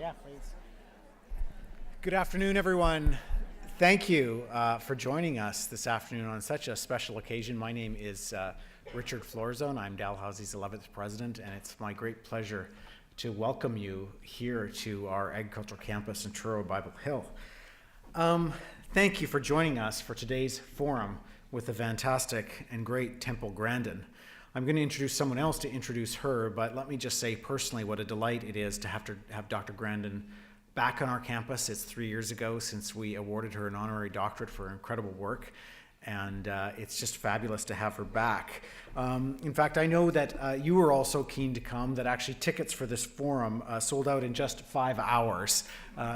Yeah, please. Good afternoon, everyone. Thank you for joining us this afternoon on such a special occasion. My name is Richard Florzone. I'm Dalhousie's 11th president, and it's my great pleasure to welcome you here to our agricultural campus in Truro Bible Hill. Thank you for joining us for today's forum with the fantastic and great Temple Grandin. I'm going to introduce someone else to introduce her, but let me just say personally what a delight it is to have Dr. Grandin back on our campus. It's 3 years ago since we awarded her an honorary doctorate for her incredible work, and it's just fabulous to have her back. In fact, I know that you were all so keen to come that actually tickets for this forum sold out in just 5 hours.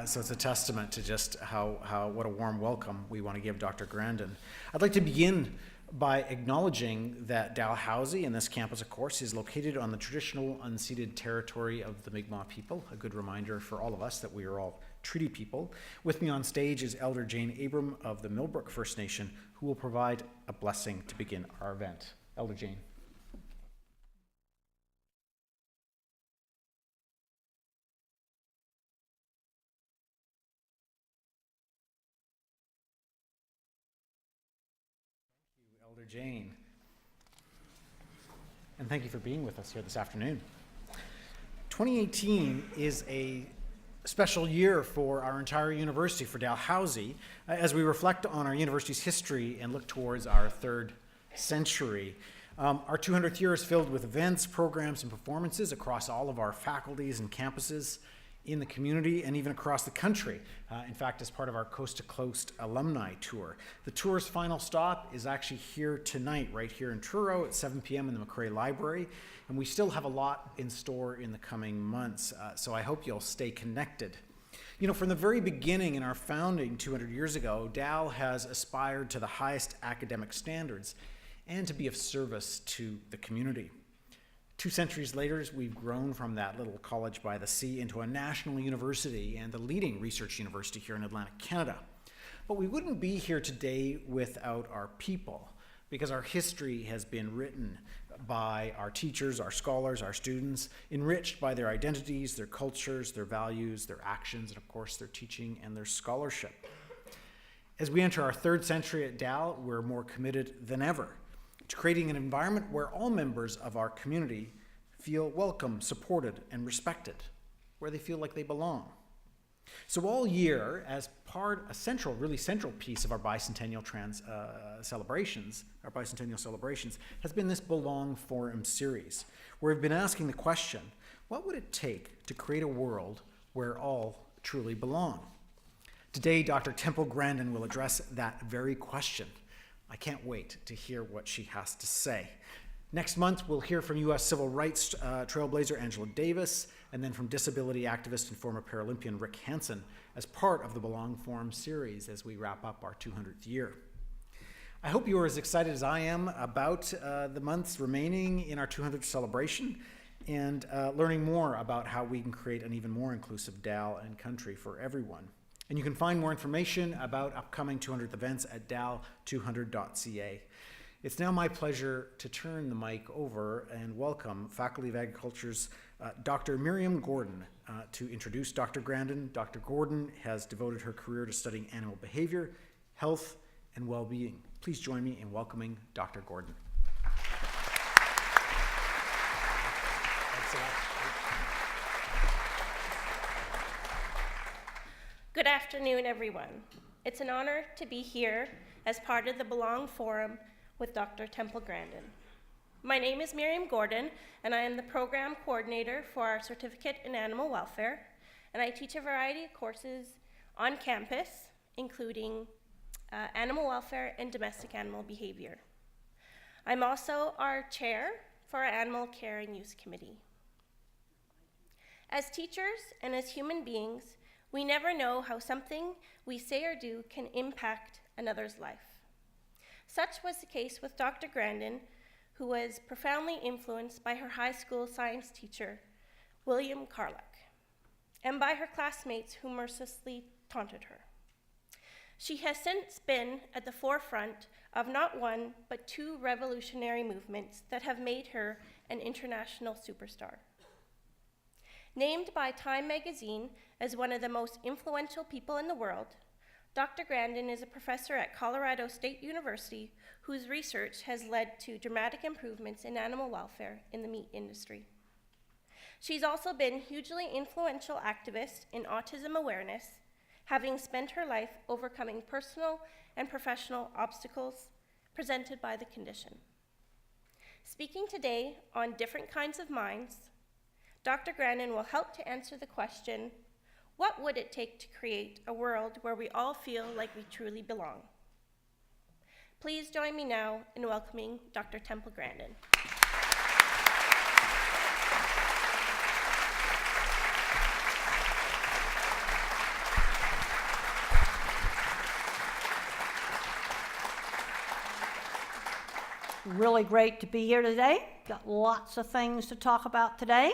So it's a testament to just what a warm welcome we want to give Dr. Grandin. I'd like to begin by acknowledging that Dalhousie, and this campus, of course, is located on the traditional unceded territory of the Mi'kmaq people, a good reminder for all of us that we are all treaty people. With me on stage is Elder Jane Abram of the Millbrook First Nation, who will provide a blessing to begin our event. Elder Jane. Elder Jane. And thank you for being with us here this afternoon. 2018 is a special year for our entire university, for Dalhousie, as we reflect on our university's history and look towards our third century. Our 200th year is filled with events, programs, and performances across all of our faculties and campuses in the community and even across the country. In fact, as part of our Coast to Coast alumni tour. The tour's final stop is actually here tonight, right here in Truro at 7 p.m. in the McRae Library. And we still have a lot in store in the coming months, so I hope you'll stay connected. You know, from the very beginning in our founding 200 years ago, Dal has aspired to the highest academic standards and to be of service to the community. 2 centuries later, we've grown from that little college by the sea into a national university and the leading research university here in Atlantic Canada. But we wouldn't be here today without our people, because our history has been written by our teachers, our scholars, our students, enriched by their identities, their cultures, their values, their actions, and of course their teaching and their scholarship. As we enter our 3rd century at Dal, we're more committed than ever to creating an environment where all members of our community feel welcome, supported, and respected, where they feel like they belong. So all year, as part, a really central piece of our bicentennial celebrations, has been this Belong Forum series, where we've been asking the question, what would it take to create a world where all truly belong? Today, Dr. Temple Grandin will address that very question. I can't wait to hear what she has to say. Next month, we'll hear from U.S. civil rights trailblazer Angela Davis, and then from disability activist and former Paralympian Rick Hansen as part of the Belong Forum series as we wrap up our 200th year. I hope you are as excited as I am about the months remaining in our 200th celebration and learning more about how we can create an even more inclusive Dal and country for everyone. And you can find more information about upcoming 200th events at dal200.ca. It's now my pleasure to turn the mic over and welcome Faculty of Agriculture's Dr. Miriam Gordon to introduce Dr. Grandin. Dr. Gordon has devoted her career to studying animal behavior, health, and well-being. Please join me in welcoming Dr. Gordon. Thanks so much. Good afternoon, everyone. It's an honor to be here as part of the Belong Forum with Dr. Temple Grandin. My name is Miriam Gordon, and I am the program coordinator for our Certificate in Animal Welfare, and I teach a variety of courses on campus, including animal welfare and domestic animal behavior. I'm also our chair for our Animal Care and Use Committee. As teachers and as human beings, we never know how something we say or do can impact another's life. Such was the case with Dr. Grandin, who was profoundly influenced by her high school science teacher, William Carluck, and by her classmates who mercilessly taunted her. She has since been at the forefront of not one, but 2 revolutionary movements that have made her an international superstar. Named by Time magazine as one of the most influential people in the world, Dr. Grandin is a professor at Colorado State University whose research has led to dramatic improvements in animal welfare in the meat industry. She's also been hugely influential activist in autism awareness, having spent her life overcoming personal and professional obstacles presented by the condition. Speaking today on different kinds of minds, Dr. Grandin will help to answer the question, what would it take to create a world where we all feel like we truly belong? Please join me now in welcoming Dr. Temple Grandin. Really great to be here today. Got lots of things to talk about today.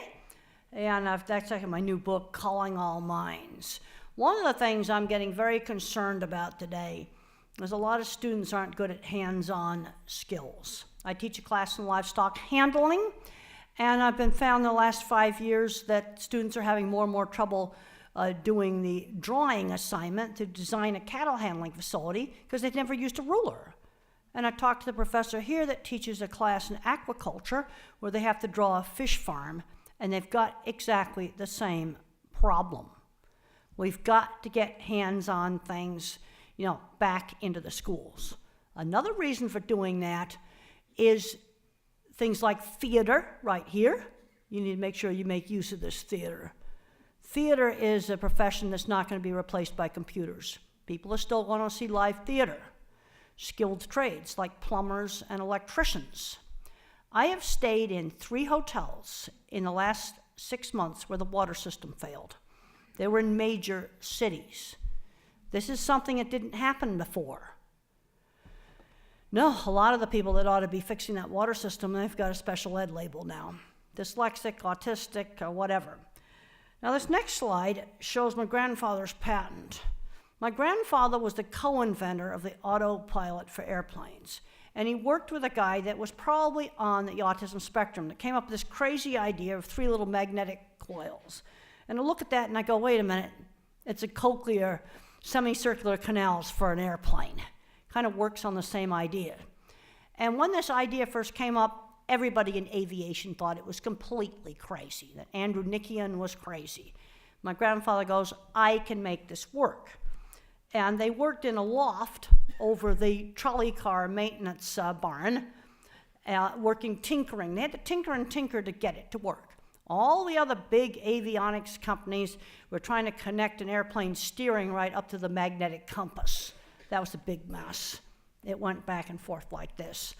And that's actually my new book, Calling All Minds. One of the things I'm getting very concerned about today is a lot of students aren't good at hands-on skills. I teach a class in livestock handling, and I've been found in the last 5 years that students are having more and more trouble doing the drawing assignment to design a cattle handling facility because they've never used a ruler. And I talked to the professor here that teaches a class in aquaculture where they have to draw a fish farm, and they've got exactly the same problem. We've got to get hands-on things, back into the schools. Another reason for doing that is things like theater right here. You need to make sure you make use of this theater. Theater is a profession that's not going to be replaced by computers. People are still going to see live theater. Skilled trades like plumbers and electricians. I have stayed in 3 hotels in the last 6 months where the water system failed. They were in major cities. This is something that didn't happen before. No, a lot of the people that ought to be fixing that water system, they've got a special ed label now. Dyslexic, autistic, or whatever. Now this next slide shows my grandfather's patent. My grandfather was the co-inventor of the autopilot for airplanes, and he worked with a guy that was probably on the autism spectrum that came up with this crazy idea of 3 little magnetic coils. And I look at that and I go, wait a minute, it's a cochlear semicircular canals for an airplane. Kind of works on the same idea. And when this idea first came up, everybody in aviation thought it was completely crazy, that Andrew Nickian was crazy. My grandfather goes, I can make this work. And they worked in a loft over the trolley car maintenance barn, tinkering. They had to tinker to get it to work. All the other big avionics companies were trying to connect an airplane steering right up to the magnetic compass. That was a big mess. It went back and forth like this.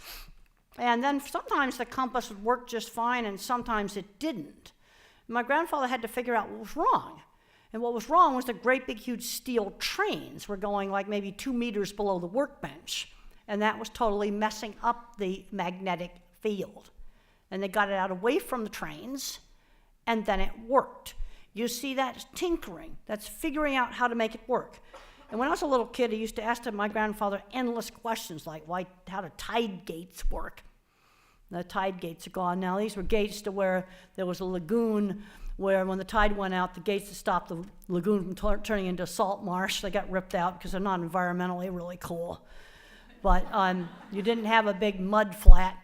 And then sometimes the compass would work just fine, and sometimes it didn't. My grandfather had to figure out what was wrong. And what was wrong was the great big huge steel trains were going like maybe 2 meters below the workbench. And that was totally messing up the magnetic field. And they got it out away from the trains, and then it worked. You see, that's tinkering. That's figuring out how to make it work. And when I was a little kid, I used to ask my grandfather endless questions like, how do tide gates work? The tide gates are gone now. These were gates to where there was a lagoon where when the tide went out, the gates that stopped the lagoon from turning into a salt marsh, they got ripped out because they're not environmentally really cool. But you didn't have a big mud flat.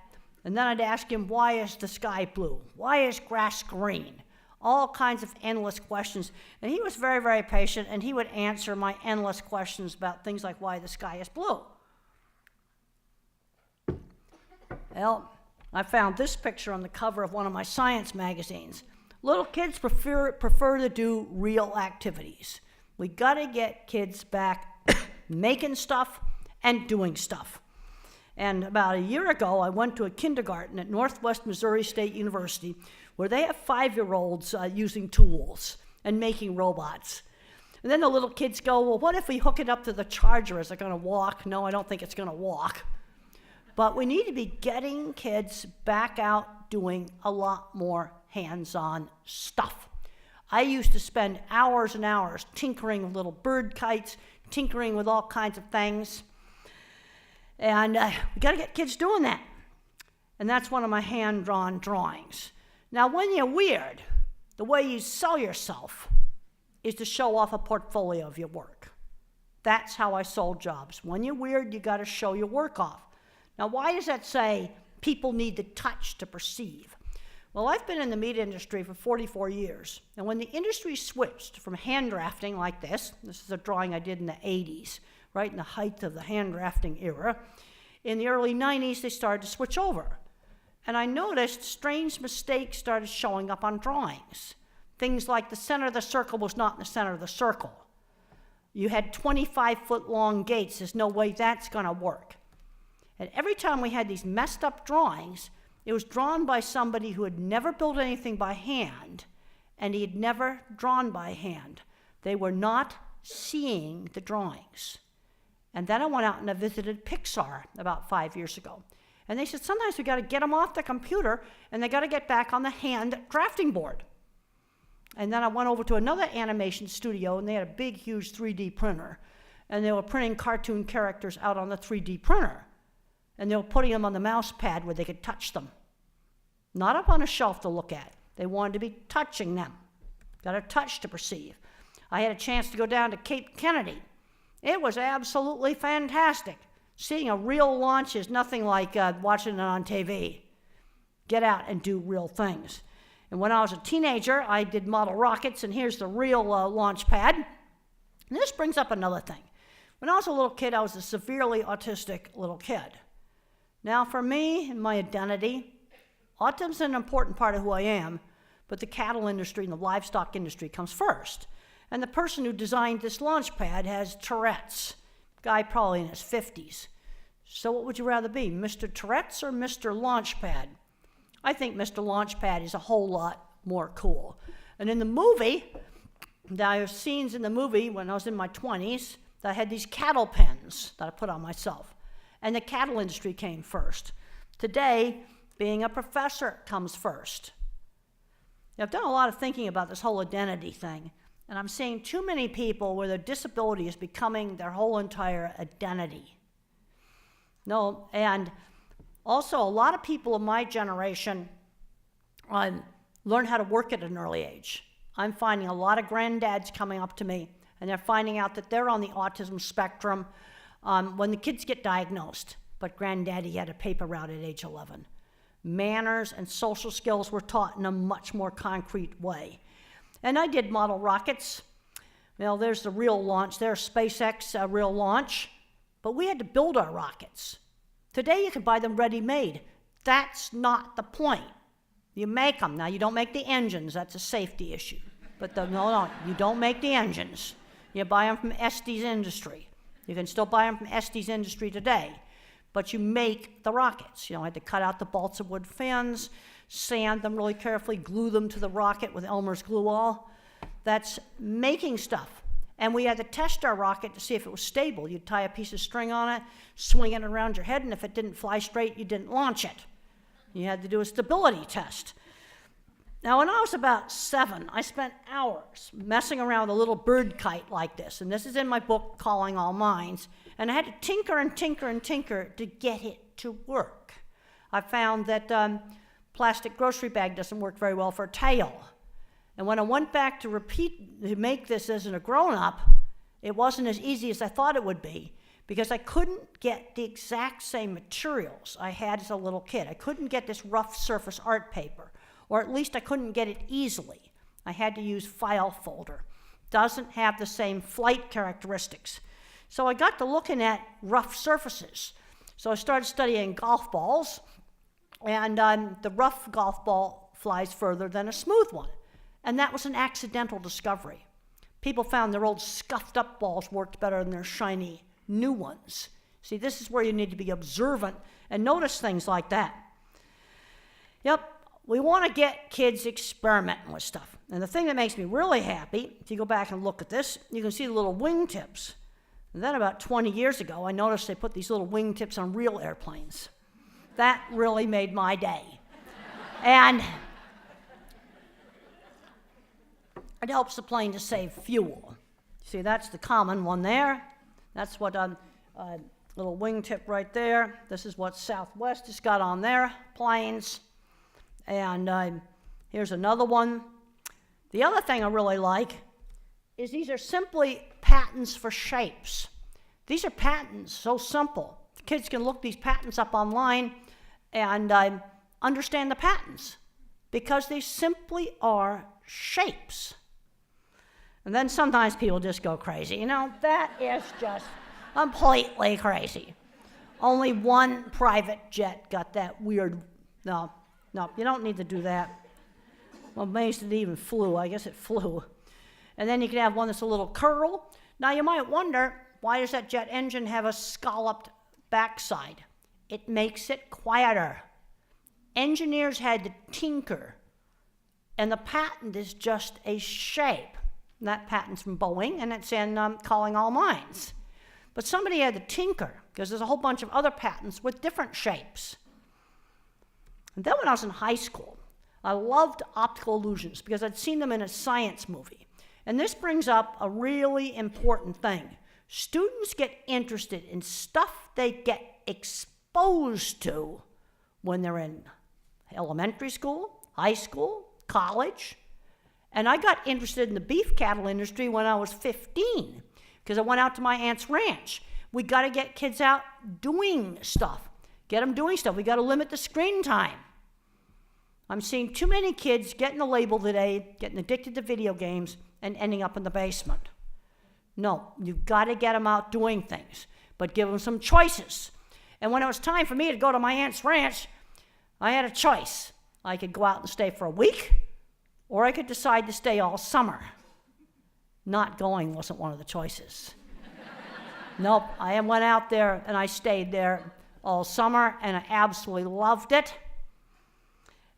And then I'd ask him, why is the sky blue? Why is grass green? All kinds of endless questions. And he was very, very patient, and he would answer my endless questions about things like why the sky is blue. Well, I found this picture on the cover of one of my science magazines. Little kids prefer to do real activities. We got to get kids back making stuff and doing stuff. And about a year ago, I went to a kindergarten at Northwest Missouri State University where they have 5-year-olds using tools and making robots. And then the little kids go, well, what if we hook it up to the charger? Is it going to walk? No, I don't think it's going to walk. But we need to be getting kids back out doing a lot more hands-on stuff. I used to spend hours and hours tinkering with little bird kites, tinkering with all kinds of things. And we got to get kids doing that. And that's one of my hand-drawn drawings. Now, when you're weird, the way you sell yourself is to show off a portfolio of your work. That's how I sold jobs. When you're weird, you got to show your work off. Now, why does that say people need the touch to perceive? Well, I've been in the media industry for 44 years, and when the industry switched from hand drafting like this is a drawing I did in the 80s, right in the height of the hand drafting era. In the early 90s, they started to switch over. And I noticed strange mistakes started showing up on drawings. Things like the center of the circle was not in the center of the circle. You had 25-foot-long gates. There's no way that's going to work. And every time we had these messed up drawings, it was drawn by somebody who had never built anything by hand, and he had never drawn by hand. They were not seeing the drawings. And then I went out and I visited Pixar about 5 years ago. And they said, sometimes we got to get them off the computer, and they got to get back on the hand drafting board. And then I went over to another animation studio, and they had a big, huge 3D printer. And they were printing cartoon characters out on the 3D printer. And they were putting them on the mouse pad where they could touch them. Not up on a shelf to look at. They wanted to be touching them. Got a touch to perceive. I had a chance to go down to Cape Kennedy. It was absolutely fantastic. Seeing a real launch is nothing like watching it on TV. Get out and do real things. And when I was a teenager, I did model rockets, and here's the real launch pad. And this brings up another thing. When I was a little kid, I was a severely autistic little kid. Now, for me and my identity, autism's an important part of who I am, but the cattle industry and the livestock industry comes first. And the person who designed this launch pad has Tourette's, guy probably in his 50s. So what would you rather be, Mr. Tourette's or Mr. Launchpad? I think Mr. Launchpad is a whole lot more cool. And in the movie, there are scenes in the movie when I was in my 20s that I had these cattle pens that I put on myself. And the cattle industry came first. Today, being a professor comes first. Now, I've done a lot of thinking about this whole identity thing, and I'm seeing too many people where their disability is becoming their whole entire identity. No, and also a lot of people of my generation learn how to work at an early age. I'm finding a lot of granddads coming up to me, and they're finding out that they're on the autism spectrum when the kids get diagnosed, but granddaddy had a paper route at age 11. Manners and social skills were taught in a much more concrete way. And I did model rockets. Well, there's the real launch. There's SpaceX, real launch. But we had to build our rockets. Today, you can buy them ready-made. That's not the point. You make them. Now, you don't make the engines. That's a safety issue. But no, you don't make the engines. You buy them from Estes Industry. You can still buy them from Estes Industry today. But you make the rockets. I had to cut out the balsa wood fins, sand them really carefully, glue them to the rocket with Elmer's glue all. That's making stuff. And we had to test our rocket to see if it was stable. You'd tie a piece of string on it, swing it around your head, and if it didn't fly straight, you didn't launch it. You had to do a stability test. Now, when I was about 7, I spent hours messing around with a little bird kite like this, and this is in my book, Calling All Minds, and I had to tinker and tinker and tinker to get it to work. I found that plastic grocery bag doesn't work very well for a tail. And when I went back to make this as a grown-up, it wasn't as easy as I thought it would be, because I couldn't get the exact same materials I had as a little kid. I couldn't get this rough surface art paper, or at least I couldn't get it easily. I had to use file folder. Doesn't have the same flight characteristics. So I got to looking at rough surfaces. So I started studying golf balls, and the rough golf ball flies further than a smooth one. And that was an accidental discovery. People found their old scuffed up balls worked better than their shiny new ones. See, this is where you need to be observant and notice things like that. Yep, we want to get kids experimenting with stuff. And the thing that makes me really happy, if you go back and look at this, you can see the little wingtips. And then about 20 years ago, I noticed they put these little wingtips on real airplanes. That really made my day. And it helps the plane to save fuel. See, that's the common one there. That's what little wingtip right there. This is what Southwest has got on their planes. And here's another one. The other thing I really like is these are simply patterns for shapes. These are patterns, so simple. The kids can look these patterns up online and understand the patterns because they simply are shapes. And then sometimes people just go crazy. That is just completely crazy. Only one private jet got that weird. No, you don't need to do that. Well, amazed it even flew. I guess it flew. And then you can have one that's a little curl. Now you might wonder, why does that jet engine have a scalloped backside? It makes it quieter. Engineers had to tinker, and the patent is just a shape. And that patent's from Boeing, and it's in Calling All Minds. But somebody had to tinker, because there's a whole bunch of other patents with different shapes. And then when I was in high school, I loved optical illusions because I'd seen them in a science movie. And this brings up a really important thing. Students get interested in stuff they get exposed to when they're in elementary school, high school, college. And I got interested in the beef cattle industry when I was 15 because I went out to my aunt's ranch. We got to get kids out doing stuff. Get them doing stuff. We got to limit the screen time. I'm seeing too many kids getting the label today, getting addicted to video games, and ending up in the basement. No, you've got to get them out doing things, but give them some choices. And when it was time for me to go to my aunt's ranch, I had a choice. I could go out and stay for a week, or I could decide to stay all summer. Not going wasn't one of the choices. Nope, I went out there and I stayed there all summer, and I absolutely loved it.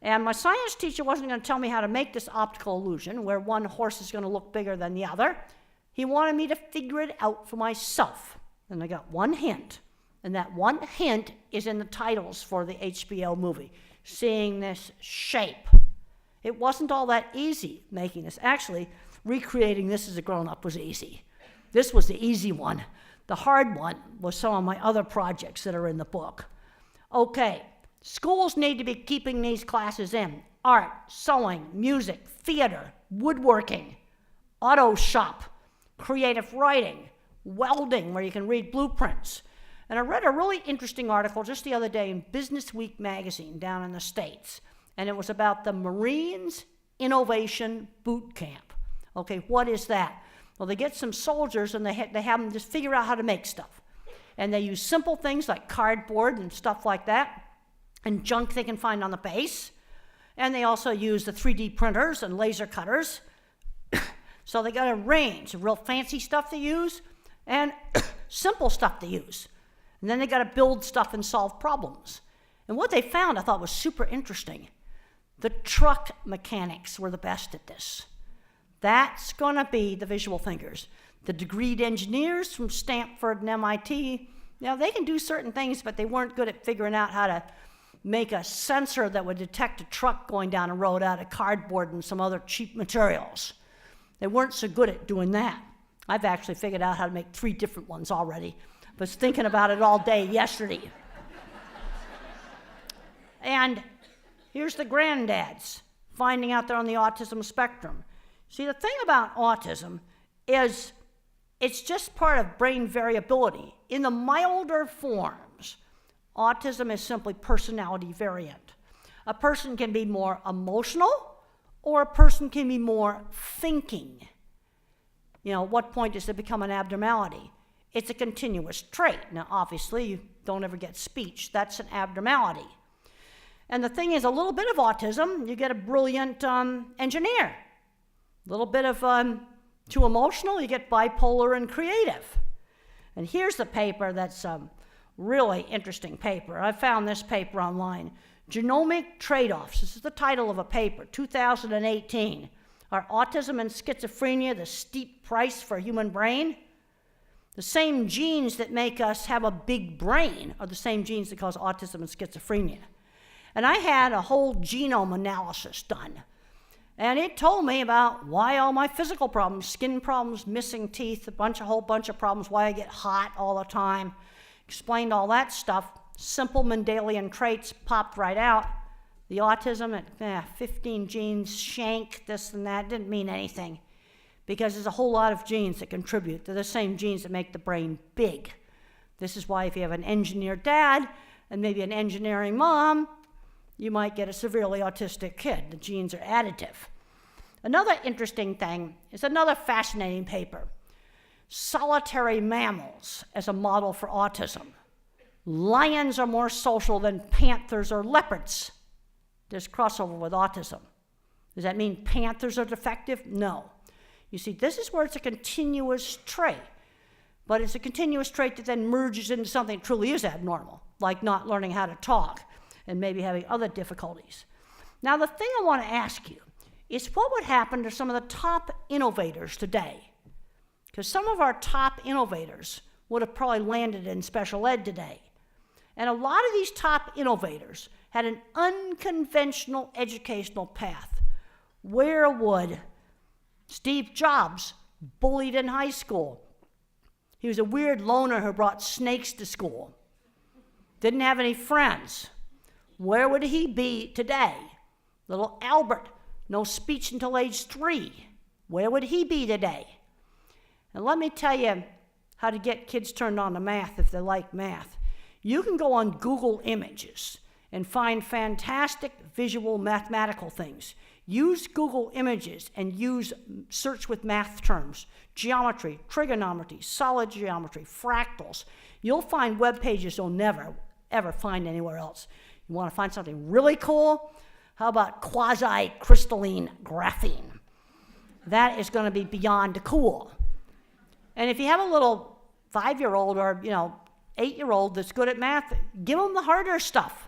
And my science teacher wasn't going to tell me how to make this optical illusion where one horse is going to look bigger than the other. He wanted me to figure it out for myself. And I got one hint. And that one hint is in the titles for the HBO movie, Seeing This Shape. It wasn't all that easy making this. Actually, recreating this as a grown-up was easy. This was the easy one. The hard one was some of my other projects that are in the book. Okay. Schools need to be keeping these classes in. Art, sewing, music, theater, woodworking, auto shop, creative writing, welding, where you can read blueprints. And I read a really interesting article just the other day in Business Week magazine down in the States. And it was about the Marines Innovation Boot Camp. Okay, what is that? Well, they get some soldiers and they have them just figure out how to make stuff. And they use simple things like cardboard and stuff like that, and junk they can find on the base. And they also use the 3D printers and laser cutters. So they got a range of real fancy stuff to use and simple stuff to use. And then they got to build stuff and solve problems. And what they found I thought was super interesting. The truck mechanics were the best at this. That's going to be the visual thinkers. The degreed engineers from Stanford and MIT, they can do certain things, but they weren't good at figuring out how to make a sensor that would detect a truck going down a road out of cardboard and some other cheap materials. They weren't so good at doing that. I've actually figured out how to make 3 different ones already. I was thinking about it all day yesterday. And here's the granddads finding out they're on the autism spectrum. See, the thing about autism is it's just part of brain variability. In the milder forms, autism is simply personality variant. A person can be more emotional, or a person can be more thinking. At what point does it become an abnormality? It's a continuous trait. Now, obviously, you don't ever get speech. That's an abnormality. And the thing is, a little bit of autism, you get a brilliant engineer. A little bit of too emotional, you get bipolar and creative. And here's the paper that's really interesting paper. I found this paper online. Genomic Trade-Offs. This is the title of a paper, 2018. Are autism and schizophrenia the steep price for a human brain? The same genes that make us have a big brain are the same genes that cause autism and schizophrenia. And I had a whole genome analysis done. And it told me about why all my physical problems, skin problems, missing teeth, a whole bunch of problems, why I get hot all the time. Explained all that stuff. Simple Mendelian traits popped right out. The autism at 15 genes, shank, this and that, didn't mean anything because there's a whole lot of genes that contribute. They're the same genes that make the brain big. This is why if you have an engineer dad and maybe an engineering mom, you might get a severely autistic kid. The genes are additive. Another interesting thing is another fascinating paper. Solitary mammals as a model for autism. Lions are more social than panthers or leopards. There's crossover with autism. Does that mean panthers are defective? No. You see, this is where it's a continuous trait, but it's a continuous trait that then merges into something that truly is abnormal, like not learning how to talk and maybe having other difficulties. Now, the thing I want to ask you is what would happen to some of the top innovators today? Because some of our top innovators would have probably landed in special ed today. And a lot of these top innovators had an unconventional educational path. Where would Steve Jobs, bullied in high school? He was a weird loner who brought snakes to school. Didn't have any friends. Where would he be today? Little Albert, no speech until age 3. Where would he be today? And let me tell you how to get kids turned on to math if they like math. You can go on Google Images and find fantastic visual mathematical things. Use Google Images and use search with math terms, geometry, trigonometry, solid geometry, fractals. You'll find web pages you'll never, ever find anywhere else. You want to find something really cool? How about quasi-crystalline graphene? That is going to be beyond cool. And if you have a little 5-year-old or 8-year-old that's good at math, give them the harder stuff.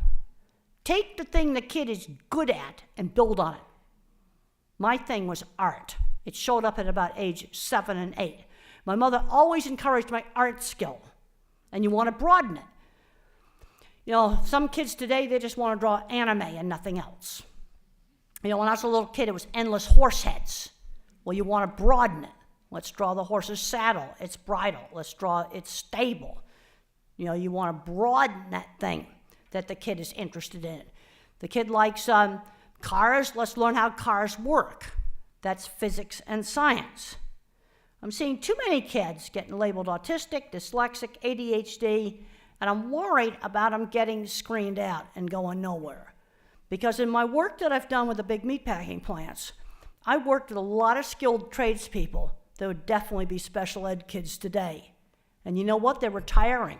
Take the thing the kid is good at and build on it. My thing was art. It showed up at about age 7 and 8. My mother always encouraged my art skill, and you want to broaden it. Some kids today, they just want to draw anime and nothing else. When I was a little kid, it was endless horse heads. Well, you want to broaden it. Let's draw the horse's saddle, its bridle. Let's draw its stable. You want to broaden that thing that the kid is interested in. The kid likes cars. Let's learn how cars work. That's physics and science. I'm seeing too many kids getting labeled autistic, dyslexic, ADHD, and I'm worried about them getting screened out and going nowhere. Because in my work that I've done with the big meatpacking plants, I worked with a lot of skilled tradespeople that would definitely be special ed kids today. And you know what? They're retiring,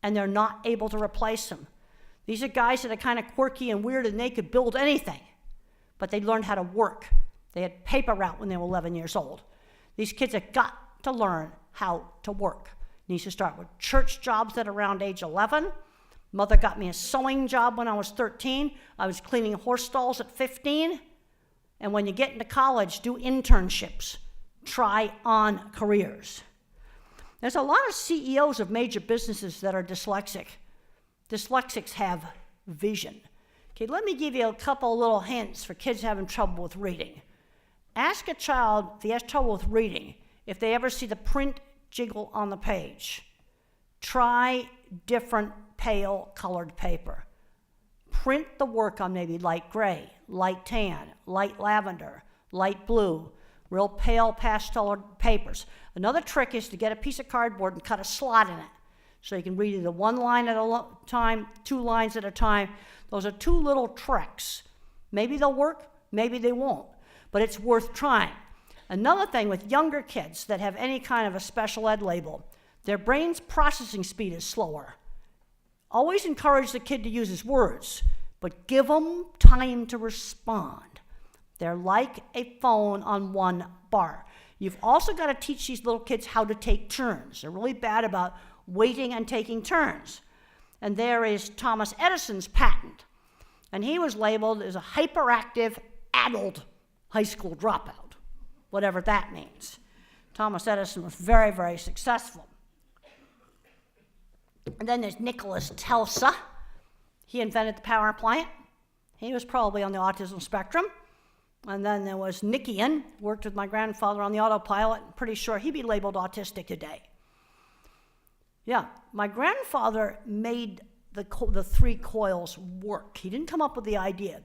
and they're not able to replace them. These are guys that are kind of quirky and weird, and they could build anything, but they learned how to work. They had paper route when they were 11 years old. These kids have got to learn how to work. Needs to start with church jobs at around age 11. Mother got me a sewing job when I was 13. I was cleaning horse stalls at 15. And when you get into college, do internships. Try on careers. There's a lot of CEOs of major businesses that are dyslexic. Dyslexics have vision. Okay, let me give you a couple little hints for kids having trouble with reading. Ask a child, if he has trouble with reading, if they ever see the print jiggle on the page. Try different pale colored paper. Print the work on maybe light gray, light tan, light lavender, light blue, real pale pastel papers. Another trick is to get a piece of cardboard and cut a slot in it. So you can read either one line at a time, 2 lines at a time. Those are 2 little tricks. Maybe they'll work, maybe they won't, but it's worth trying. Another thing with younger kids that have any kind of a special ed label, their brain's processing speed is slower. Always encourage the kid to use his words, but give them time to respond. They're like a phone on one bar. You've also got to teach these little kids how to take turns. They're really bad about waiting and taking turns. And there is Thomas Edison's patent. And he was labeled as a hyperactive adult high school dropout, whatever that means. Thomas Edison was very, very successful. And then there's Nicholas Tesla. He invented the power plant. He was probably on the autism spectrum. And then there was Nickian, worked with my grandfather on the autopilot. I'm pretty sure he'd be labeled autistic today. Yeah, my grandfather made the three coils work. He didn't come up with the idea.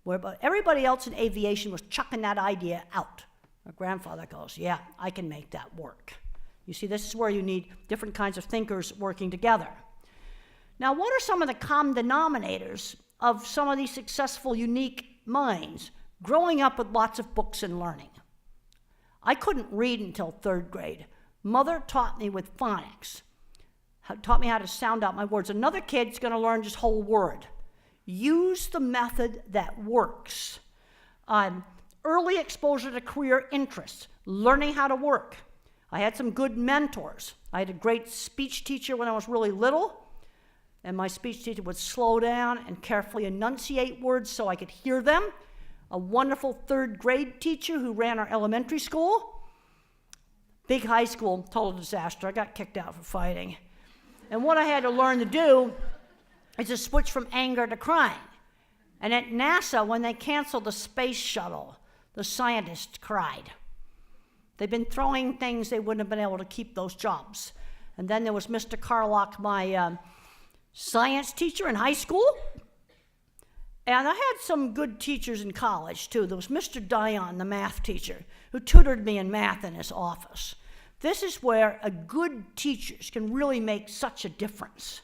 Where everybody else in aviation was chucking that idea out. My grandfather goes, yeah, I can make that work. You see, this is where you need different kinds of thinkers working together. Now, what are some of the common denominators of some of these successful, unique minds growing up with lots of books and learning? I couldn't read until 3rd grade. Mother taught me with phonics, taught me how to sound out my words. Another kid's going to learn just whole word. Use the method that works. Early exposure to career interests, learning how to work. I had some good mentors. I had a great speech teacher when I was really little, and my speech teacher would slow down and carefully enunciate words so I could hear them. A wonderful 3rd grade teacher who ran our elementary school. Big high school, total disaster. I got kicked out for fighting. And what I had to learn to do is to switch from anger to crying. And at NASA, when they canceled the space shuttle, the scientists cried. They've been throwing things, they wouldn't have been able to keep those jobs. And then there was Mr. Carlock, my science teacher in high school. And I had some good teachers in college, too. There was Mr. Dion, the math teacher, who tutored me in math in his office. This is where a good teachers can really make such a difference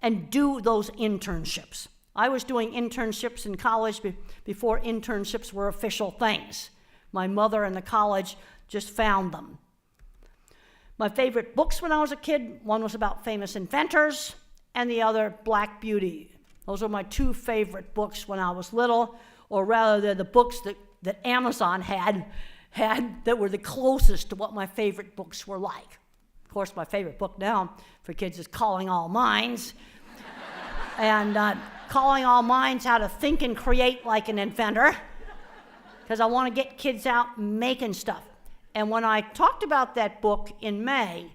and do those internships. I was doing internships in college before internships were official things. My mother and the college just found them. My favorite books when I was a kid, one was about famous inventors, and the other, Black Beauty. Those are my 2 favorite books when I was little, or rather they're the books that Amazon had that were the closest to what my favorite books were like. Of course, my favorite book now for kids is Calling All Minds. And Calling All Minds, how to think and create like an inventor, because I want to get kids out making stuff. And when I talked about that book in May,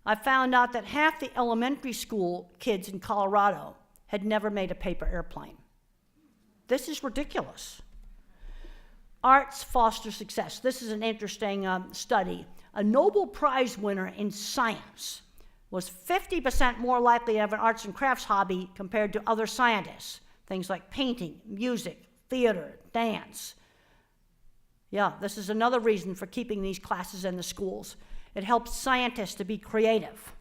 I found out that half the elementary school kids in Colorado had never made a paper airplane. This is ridiculous. Arts foster success. This is an interesting study. A Nobel Prize winner in science was 50% more likely to have an arts and crafts hobby compared to other scientists. Things like painting, music, theater, dance. Yeah, this is another reason for keeping these classes in the schools. It helps scientists to be creative.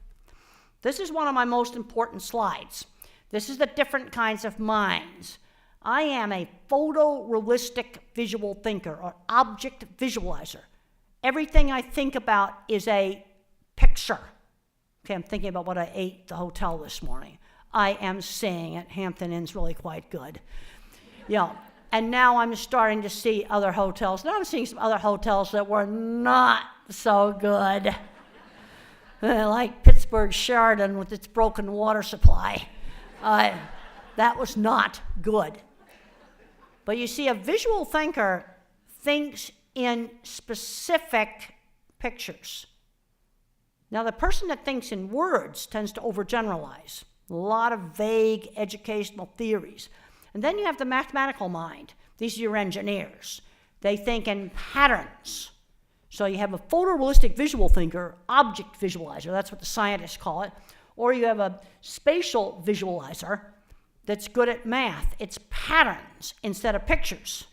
This is one of my most important slides. This is the different kinds of minds. I am a photorealistic visual thinker or object visualizer. Everything I think about is a picture. Okay, I'm thinking about what I ate at the hotel this morning. I am seeing it. Hampton Inn's really quite good. Yeah, and now I'm starting to see other hotels. Now I'm seeing some other hotels that were not so good. Like Pittsburgh Sheridan with its broken water supply. That was not good. But you see, a visual thinker thinks in specific pictures. Now, the person that thinks in words tends to overgeneralize. A lot of vague educational theories. And then you have the mathematical mind. These are your engineers. They think in patterns. So you have a photorealistic visual thinker, object visualizer, that's what the scientists call it. Or you have a spatial visualizer that's good at math. It's patterns instead of pictures.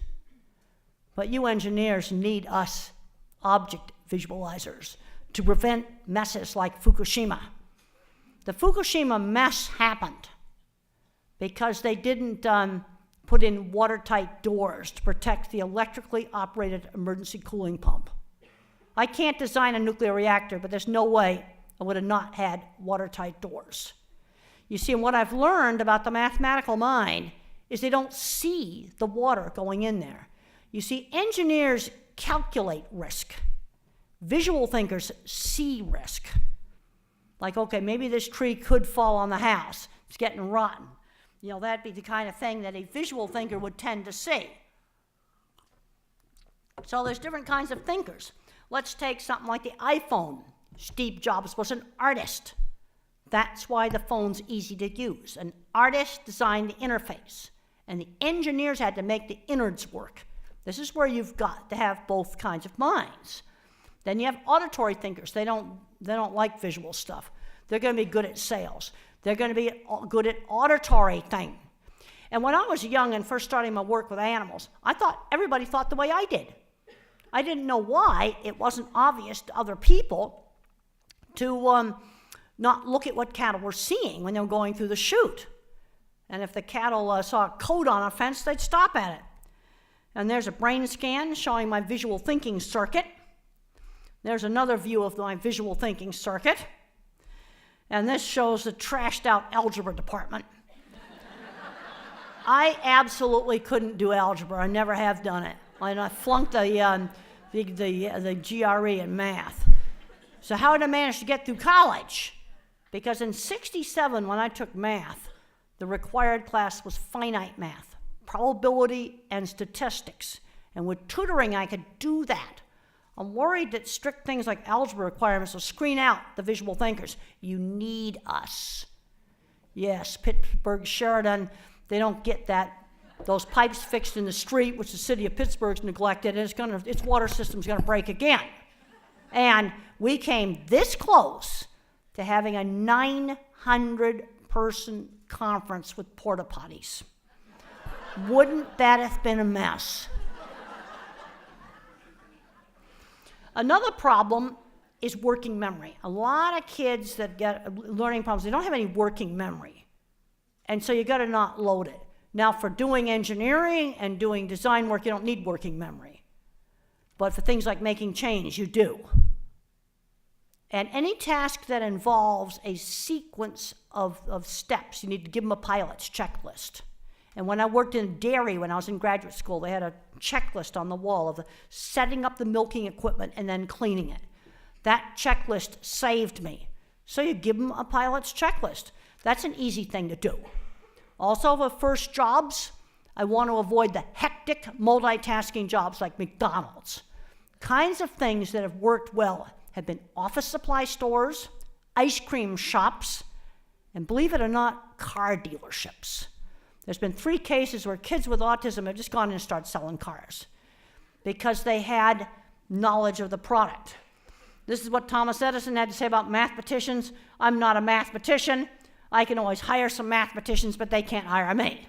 But you engineers need us object visualizers to prevent messes like Fukushima. The Fukushima mess happened because they didn't put in watertight doors to protect the electrically operated emergency cooling pump. I can't design a nuclear reactor, but there's no way I would have not had watertight doors. You see, and what I've learned about the mathematical mind is they don't see the water going in there. You see, engineers calculate risk. Visual thinkers see risk. Like, okay, maybe this tree could fall on the house. It's getting rotten. You know, that'd be the kind of thing that a visual thinker would tend to see. So there's different kinds of thinkers. Let's take something like the iPhone. Steve Jobs was an artist. That's why the phone's easy to use. An artist designed the interface, and the engineers had to make the innards work. This is where you've got to have both kinds of minds. Then you have auditory thinkers. They don't like visual stuff. They're going to be good at sales. They're going to be good at auditory thing. And when I was young and first starting my work with animals, I thought everybody thought the way I did. I didn't know why it wasn't obvious to other people to not look at what cattle were seeing when they were going through the chute. And if the cattle saw a coat on a fence, they'd stop at it. And there's a brain scan showing my visual thinking circuit. There's another view of my visual thinking circuit. And this shows the trashed out algebra department. I absolutely couldn't do algebra. I never have done it. And I flunked the GRE in math. So how did I manage to get through college? Because in '67, when I took math, the required class was finite math, probability and statistics. And with tutoring, I could do that. I'm worried that strict things like algebra requirements will screen out the visual thinkers. You need us. Yes, Pittsburgh, Sheridan, they don't get that. Those pipes fixed in the street, which the city of Pittsburgh's neglected, and its water system's gonna break again. And we came this close to having a 900-person conference with porta potties. Wouldn't that have been a mess? Another problem is working memory. A lot of kids that get learning problems, they don't have any working memory. And so you gotta not load it. Now for doing engineering and doing design work, you don't need working memory. But for things like making change, you do. And any task that involves a sequence of steps, you need to give them a pilot's checklist. And when I worked in dairy, when I was in graduate school, they had a checklist on the wall of setting up the milking equipment and then cleaning it. That checklist saved me. So you give them a pilot's checklist. That's an easy thing to do. Also, for first jobs, I want to avoid the hectic multitasking jobs like McDonald's. Kinds of things that have worked well have been office supply stores, ice cream shops, and believe it or not, car dealerships. There's been 3 cases where kids with autism have just gone in and started selling cars because they had knowledge of the product. This is what Thomas Edison had to say about mathematicians. I'm not a mathematician. I can always hire some mathematicians, but they can't hire me.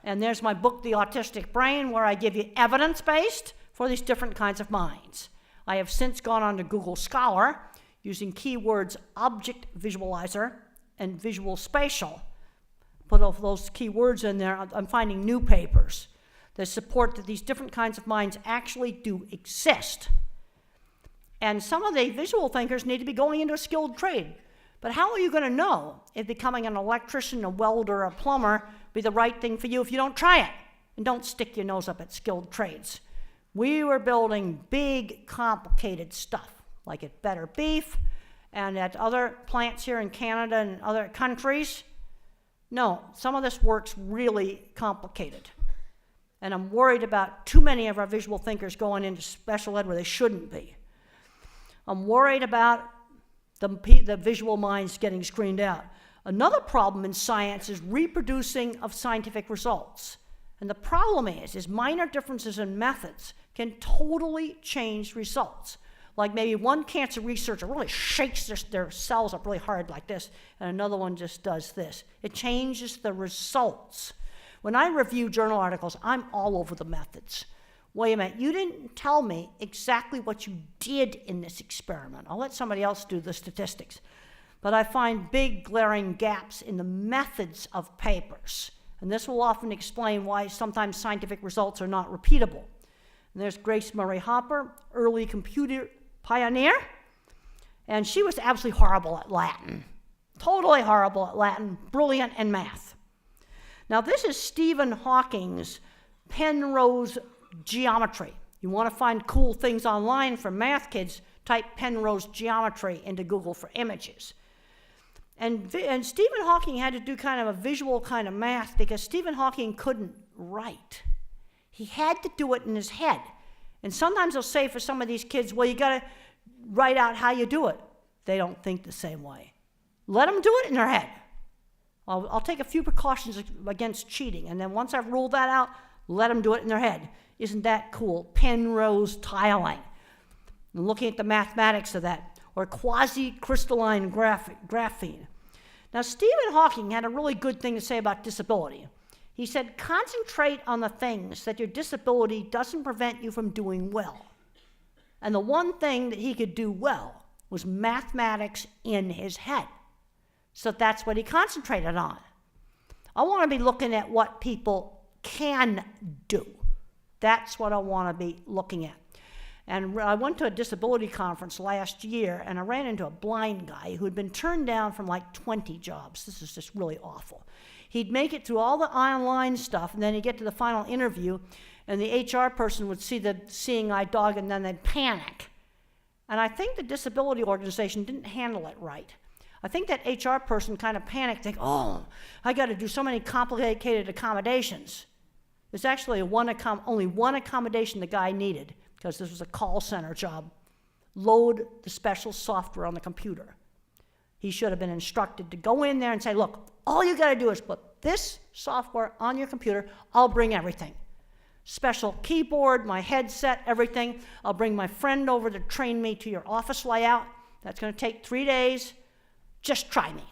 And there's my book, The Autistic Brain, where I give you evidence-based for these different kinds of minds. I have since gone on to Google Scholar using keywords object visualizer and visual spatial. Put all those keywords in there, I'm finding new papers that support that these different kinds of minds actually do exist. And some of the visual thinkers need to be going into a skilled trade. But how are you going to know if becoming an electrician, a welder, a plumber be the right thing for you if you don't try it? And don't stick your nose up at skilled trades. We were building big, complicated stuff, like at Better Beef and at other plants here in Canada and other countries. No, some of this work's really complicated. And I'm worried about too many of our visual thinkers going into special ed where they shouldn't be. I'm worried about the visual minds getting screened out. Another problem in science is reproducing of scientific results. And the problem is minor differences in methods can totally change results. Like maybe one cancer researcher really shakes their cells up really hard like this, and another one just does this. It changes the results. When I review journal articles, I'm all over the methods. Wait a minute, you didn't tell me exactly what you did in this experiment. I'll let somebody else do the statistics. But I find big glaring gaps in the methods of papers. And this will often explain why sometimes scientific results are not repeatable. And there's Grace Murray Hopper, early computer pioneer, and she was absolutely horrible at Latin. Totally horrible at Latin, brilliant in math. Now this is Stephen Hawking's Penrose geometry. You want to find cool things online for math kids, type Penrose geometry into Google for images. And Stephen Hawking had to do kind of a visual kind of math because Stephen Hawking couldn't write. He had to do it in his head. And sometimes they'll say for some of these kids, well, you got to write out how you do it. They don't think the same way. Let them do it in their head. I'll take a few precautions against cheating, and then once I've ruled that out, let them do it in their head. Isn't that cool? Penrose tiling. And looking at the mathematics of that. Or quasi-crystalline graphene. Now, Stephen Hawking had a really good thing to say about disability. He said, concentrate on the things that your disability doesn't prevent you from doing well. And the one thing that he could do well was mathematics in his head. So that's what he concentrated on. I want to be looking at what people can do. That's what I want to be looking at. And I went to a disability conference last year, and I ran into a blind guy who had been turned down from like 20 jobs. This is just really awful. He'd make it through all the online stuff, and then he'd get to the final interview, and the HR person would see the seeing eye dog, and then they'd panic. And I think the disability organization didn't handle it right. I think that HR person kind of panicked, think, oh, I got to do so many complicated accommodations. There's actually only one accommodation the guy needed, because this was a call center job. Load the special software on the computer. He should have been instructed to go in there and say, look, all you got to do is put this software on your computer. I'll bring everything. Special keyboard, my headset, everything. I'll bring my friend over to train me to your office layout. That's going to take 3 days. Just try me.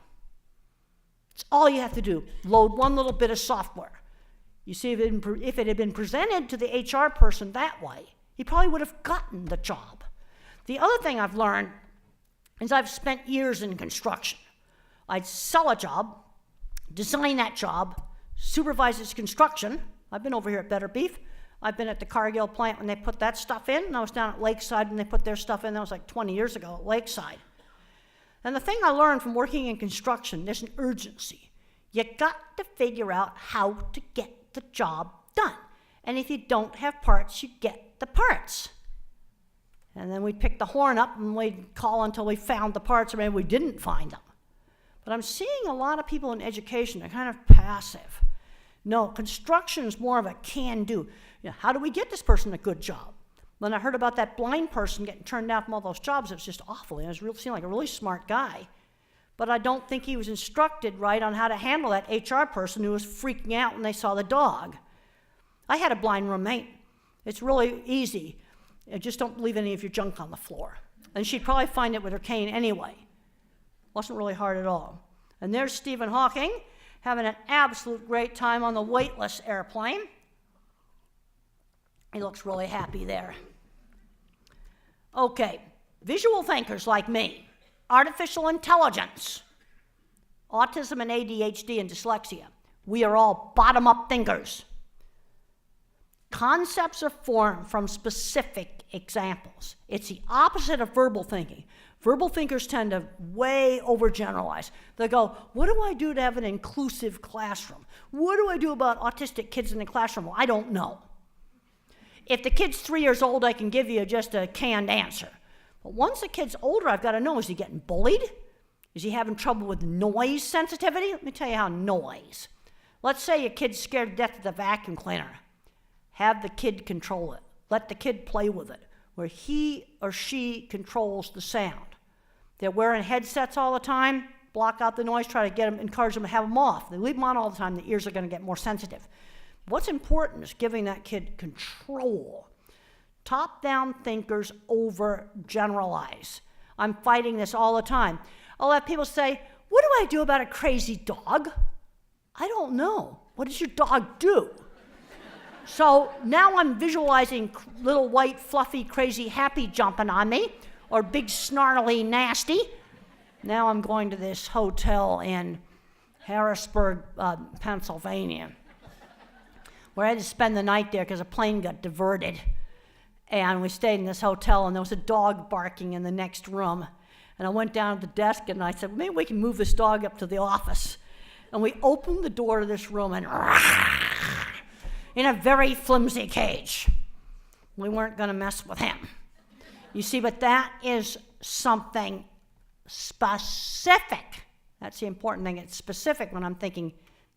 It's all you have to do. Load one little bit of software. You see, if it had been presented to the HR person that way, he probably would have gotten the job. The other thing I've learned is I've spent years in construction. I'd sell a job, design that job, supervise its construction. I've been over here at Better Beef. I've been at the Cargill plant when they put that stuff in, and I was down at Lakeside when they put their stuff in. That was like 20 years ago at Lakeside. And the thing I learned from working in construction, there's an urgency. You got to figure out how to get the job done. And if you don't have parts, you get the parts. And then we'd pick the horn up and we'd call until we found the parts, or maybe we didn't find them. But I'm seeing a lot of people in education are kind of passive. No, construction is more of a can-do. You know, how do we get this person a good job? When I heard about that blind person getting turned down from all those jobs, it was just awful. He seemed like a really smart guy. But I don't think he was instructed right on how to handle that HR person who was freaking out when they saw the dog. I had a blind roommate. It's really easy. Just don't leave any of your junk on the floor. And she'd probably find it with her cane anyway. Wasn't really hard at all. And there's Stephen Hawking having an absolute great time on the weightless airplane. He looks really happy there. Okay, visual thinkers like me, artificial intelligence, autism and ADHD and dyslexia. We are all bottom-up thinkers. Concepts are formed from specific examples. It's the opposite of verbal thinking. Verbal thinkers tend to way overgeneralize. They go, what do I do to have an inclusive classroom? What do I do about autistic kids in the classroom? Well, I don't know. If the kid's 3 years old, I can give you just a canned answer. But once the kid's older, I've got to know, is he getting bullied? Is he having trouble with noise sensitivity? Let me tell you how noise. Let's say your kid's scared to death of the vacuum cleaner. Have the kid control it. Let the kid play with it, where he or she controls the sound. They're wearing headsets all the time, block out the noise, try to get them, encourage them to have them off. They leave them on all the time, the ears are going to get more sensitive. What's important is giving that kid control. Top-down thinkers overgeneralize. I'm fighting this all the time. I'll have people say, what do I do about a crazy dog? I don't know. What does your dog do? So now I'm visualizing little white, fluffy, crazy, happy jumping on me, or big, snarly, nasty. Now I'm going to this hotel in Harrisburg, Pennsylvania, where I had to spend the night there because a plane got diverted. And we stayed in this hotel, and there was a dog barking in the next room. And I went down to the desk, and I said, well, maybe we can move this dog up to the office. And we opened the door to this room, and in a very flimsy cage. We weren't going to mess with him. You see, but that is something specific. That's the important thing. It's specific when I'm thinking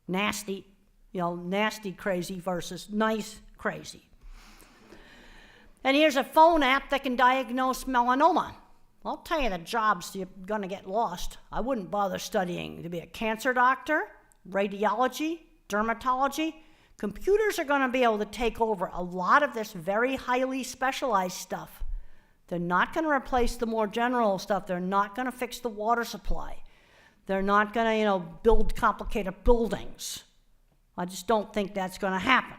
nasty, nasty crazy versus nice crazy. And here's a phone app that can diagnose melanoma. I'll tell you the jobs you're going to get lost. I wouldn't bother studying to be a cancer doctor, radiology, dermatology. Computers are going to be able to take over a lot of this very highly specialized stuff. They're not going to replace the more general stuff. They're not going to fix the water supply. They're not going to, build complicated buildings. I just don't think that's going to happen.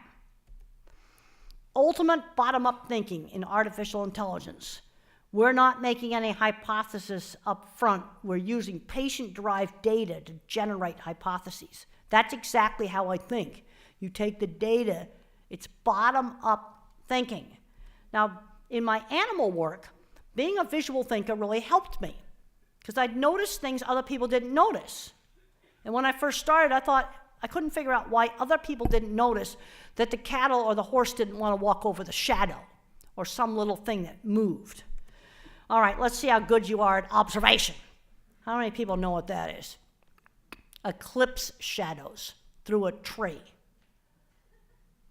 Ultimate bottom-up thinking in artificial intelligence. We're not making any hypothesis up front. We're using patient-derived data to generate hypotheses. That's exactly how I think. You take the data, it's bottom-up thinking. Now, in my animal work, being a visual thinker really helped me because I'd noticed things other people didn't notice. And when I first started, I thought I couldn't figure out why other people didn't notice that the cattle or the horse didn't want to walk over the shadow or some little thing that moved. All right, let's see how good you are at observation. How many people know what that is? Eclipse shadows through a tree.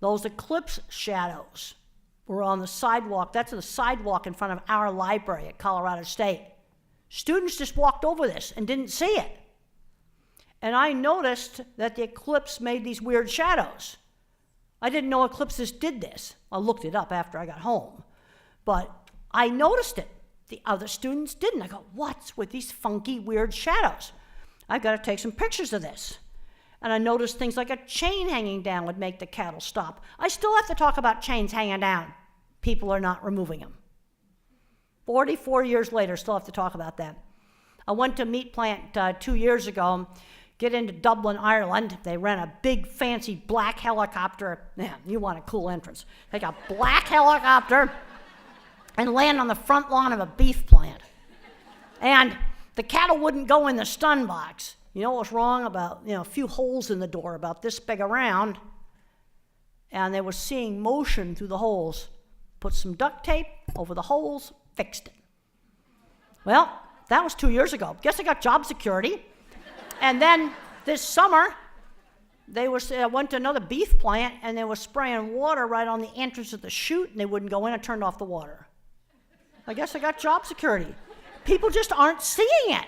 Those eclipse shadows were on the sidewalk. That's the sidewalk in front of our library at Colorado State. Students just walked over this and didn't see it. And I noticed that the eclipse made these weird shadows. I didn't know eclipses did this. I looked it up after I got home. But I noticed it. The other students didn't. I go, what's with these funky, weird shadows? I've got to take some pictures of this. And I noticed things like a chain hanging down would make the cattle stop. I still have to talk about chains hanging down. People are not removing them. 44 years later, still have to talk about that. I went to meat plant 2 years ago, get into Dublin, Ireland. They rent a big, fancy black helicopter. Man, you want a cool entrance. Take a black helicopter and land on the front lawn of a beef plant. And the cattle wouldn't go in the stun box. You know what was wrong? About a few holes in the door, about this big around, and they were seeing motion through the holes. Put some duct tape over the holes, fixed it. Well, that was 2 years ago. Guess I got job security. And then this summer, they went to another beef plant, and they were spraying water right on the entrance of the chute, and they wouldn't go in. I turned off the water. I guess I got job security. People just aren't seeing it.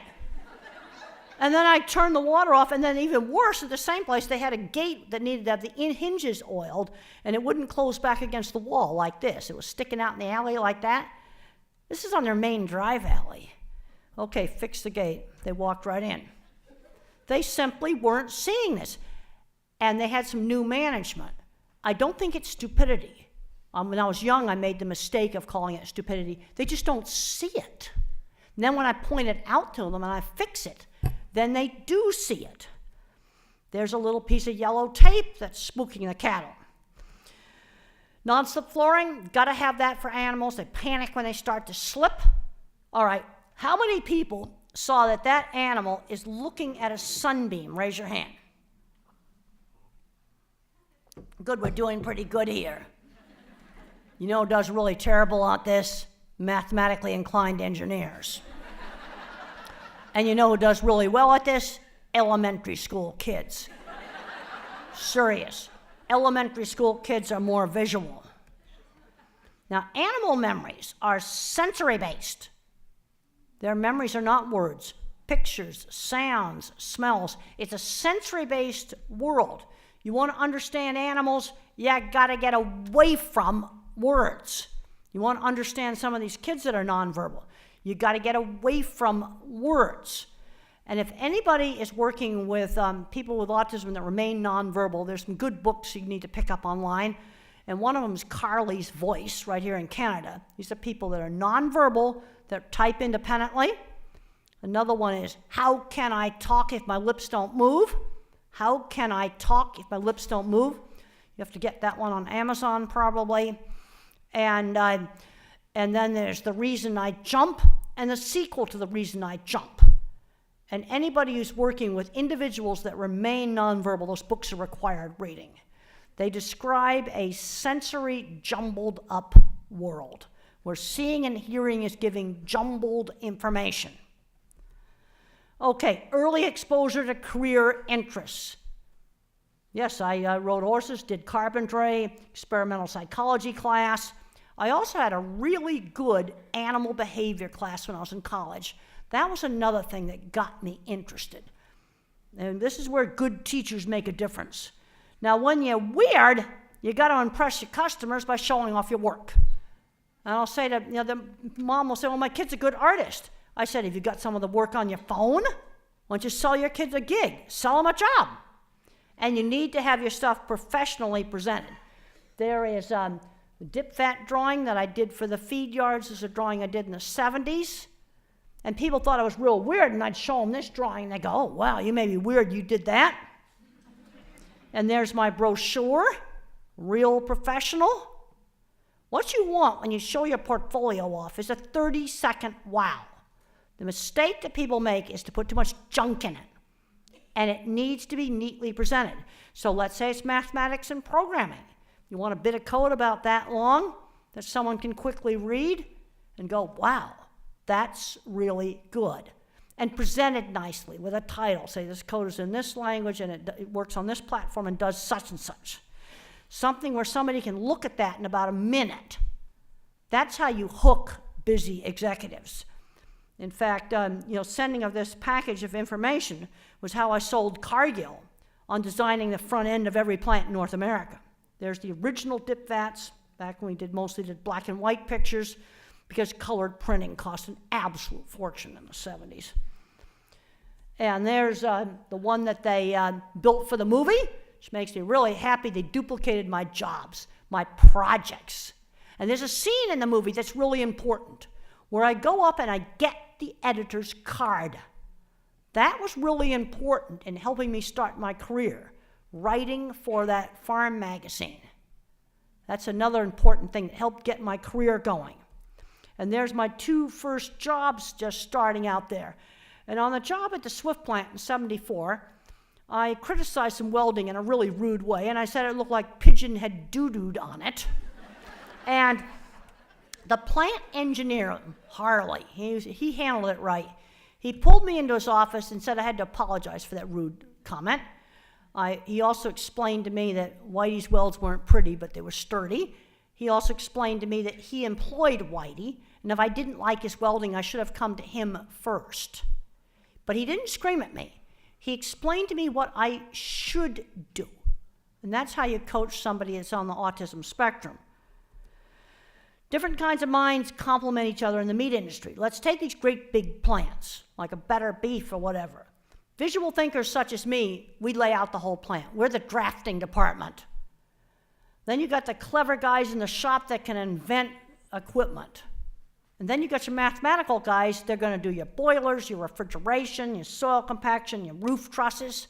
And then I turned the water off, and then even worse, at the same place, they had a gate that needed to have the hinges oiled, and it wouldn't close back against the wall like this. It was sticking out in the alley like that. This is on their main drive alley. Okay, fix the gate. They walked right in. They simply weren't seeing this. And they had some new management. I don't think it's stupidity. When I was young, I made the mistake of calling it stupidity. They just don't see it. And then when I point it out to them and I fix it, then they do see it. There's a little piece of yellow tape that's spooking the cattle. Non-slip flooring, got to have that for animals. They panic when they start to slip. All right, how many people saw that animal is looking at a sunbeam? Raise your hand. Good, we're doing pretty good here. You know who does really terrible at this? Mathematically inclined engineers. And you know who does really well at this? Elementary school kids. Serious. Elementary school kids are more visual. Now, animal memories are sensory-based. Their memories are not words, pictures, sounds, smells. It's a sensory-based world. You want to understand animals, you got to get away from words. You want to understand some of these kids that are nonverbal, you got to get away from words. And if anybody is working with people with autism that remain nonverbal, there's some good books you need to pick up online. And one of them is Carly's Voice right here in Canada. These are people that are nonverbal, that type independently. Another one is How Can I Talk If My Lips Don't Move? How Can I Talk If My Lips Don't Move? You have to get that one on Amazon probably. And then there's The Reason I Jump and the sequel to The Reason I Jump. And anybody who's working with individuals that remain nonverbal, those books are required reading. They describe a sensory jumbled up world where seeing and hearing is giving jumbled information. Okay, early exposure to career interests. Yes, I rode horses, did carpentry, experimental psychology class. I also had a really good animal behavior class when I was in college. That was another thing that got me interested. And this is where good teachers make a difference. Now, when you're weird, you got to impress your customers by showing off your work. And I'll say to, the mom will say, well, my kid's a good artist. I said, have you got some of the work on your phone? Why don't you sell your kids a gig? Sell them a job. And you need to have your stuff professionally presented. There is the dip fat drawing that I did for the feed yards. This is a drawing I did in the 70s. And people thought it was real weird, and I'd show them this drawing, and they go, oh, wow, you may be weird, you did that. And there's my brochure, real professional. What you want when you show your portfolio off is a 30-second wow. The mistake that people make is to put too much junk in it, and it needs to be neatly presented. So let's say it's mathematics and programming. You want a bit of code about that long that someone can quickly read and go, wow, that's really good. And presented nicely with a title. Say this code is in this language and it works on this platform and does such and such. Something where somebody can look at that in about a minute. That's how you hook busy executives. In fact, sending of this package of information was how I sold Cargill on designing the front end of every plant in North America. There's the original dip vats, back when we mostly did black and white pictures, because colored printing cost an absolute fortune in the 70s. And there's the one that they built for the movie, which makes me really happy. They duplicated my jobs, my projects. And there's a scene in the movie that's really important, where I go up and I get the editor's card. That was really important in helping me start my career, writing for that farm magazine. That's another important thing that helped get my career going. And there's my 2 first jobs just starting out there. And on the job at the Swift plant in '74, I criticized some welding in a really rude way, and I said it looked like pigeon had doo-dooed on it. And the plant engineer, Harley, he handled it right. He pulled me into his office and said I had to apologize for that rude comment. He also explained to me that Whitey's welds weren't pretty, but they were sturdy. He also explained to me that he employed Whitey, and if I didn't like his welding, I should have come to him first. But he didn't scream at me. He explained to me what I should do. And that's how you coach somebody that's on the autism spectrum. Different kinds of minds complement each other in the meat industry. Let's take these great big plants, like a Better Beef or whatever. Visual thinkers such as me, we lay out the whole plant. We're the drafting department. Then you got the clever guys in the shop that can invent equipment. And then you got your mathematical guys, they're going to do your boilers, your refrigeration, your soil compaction, your roof trusses.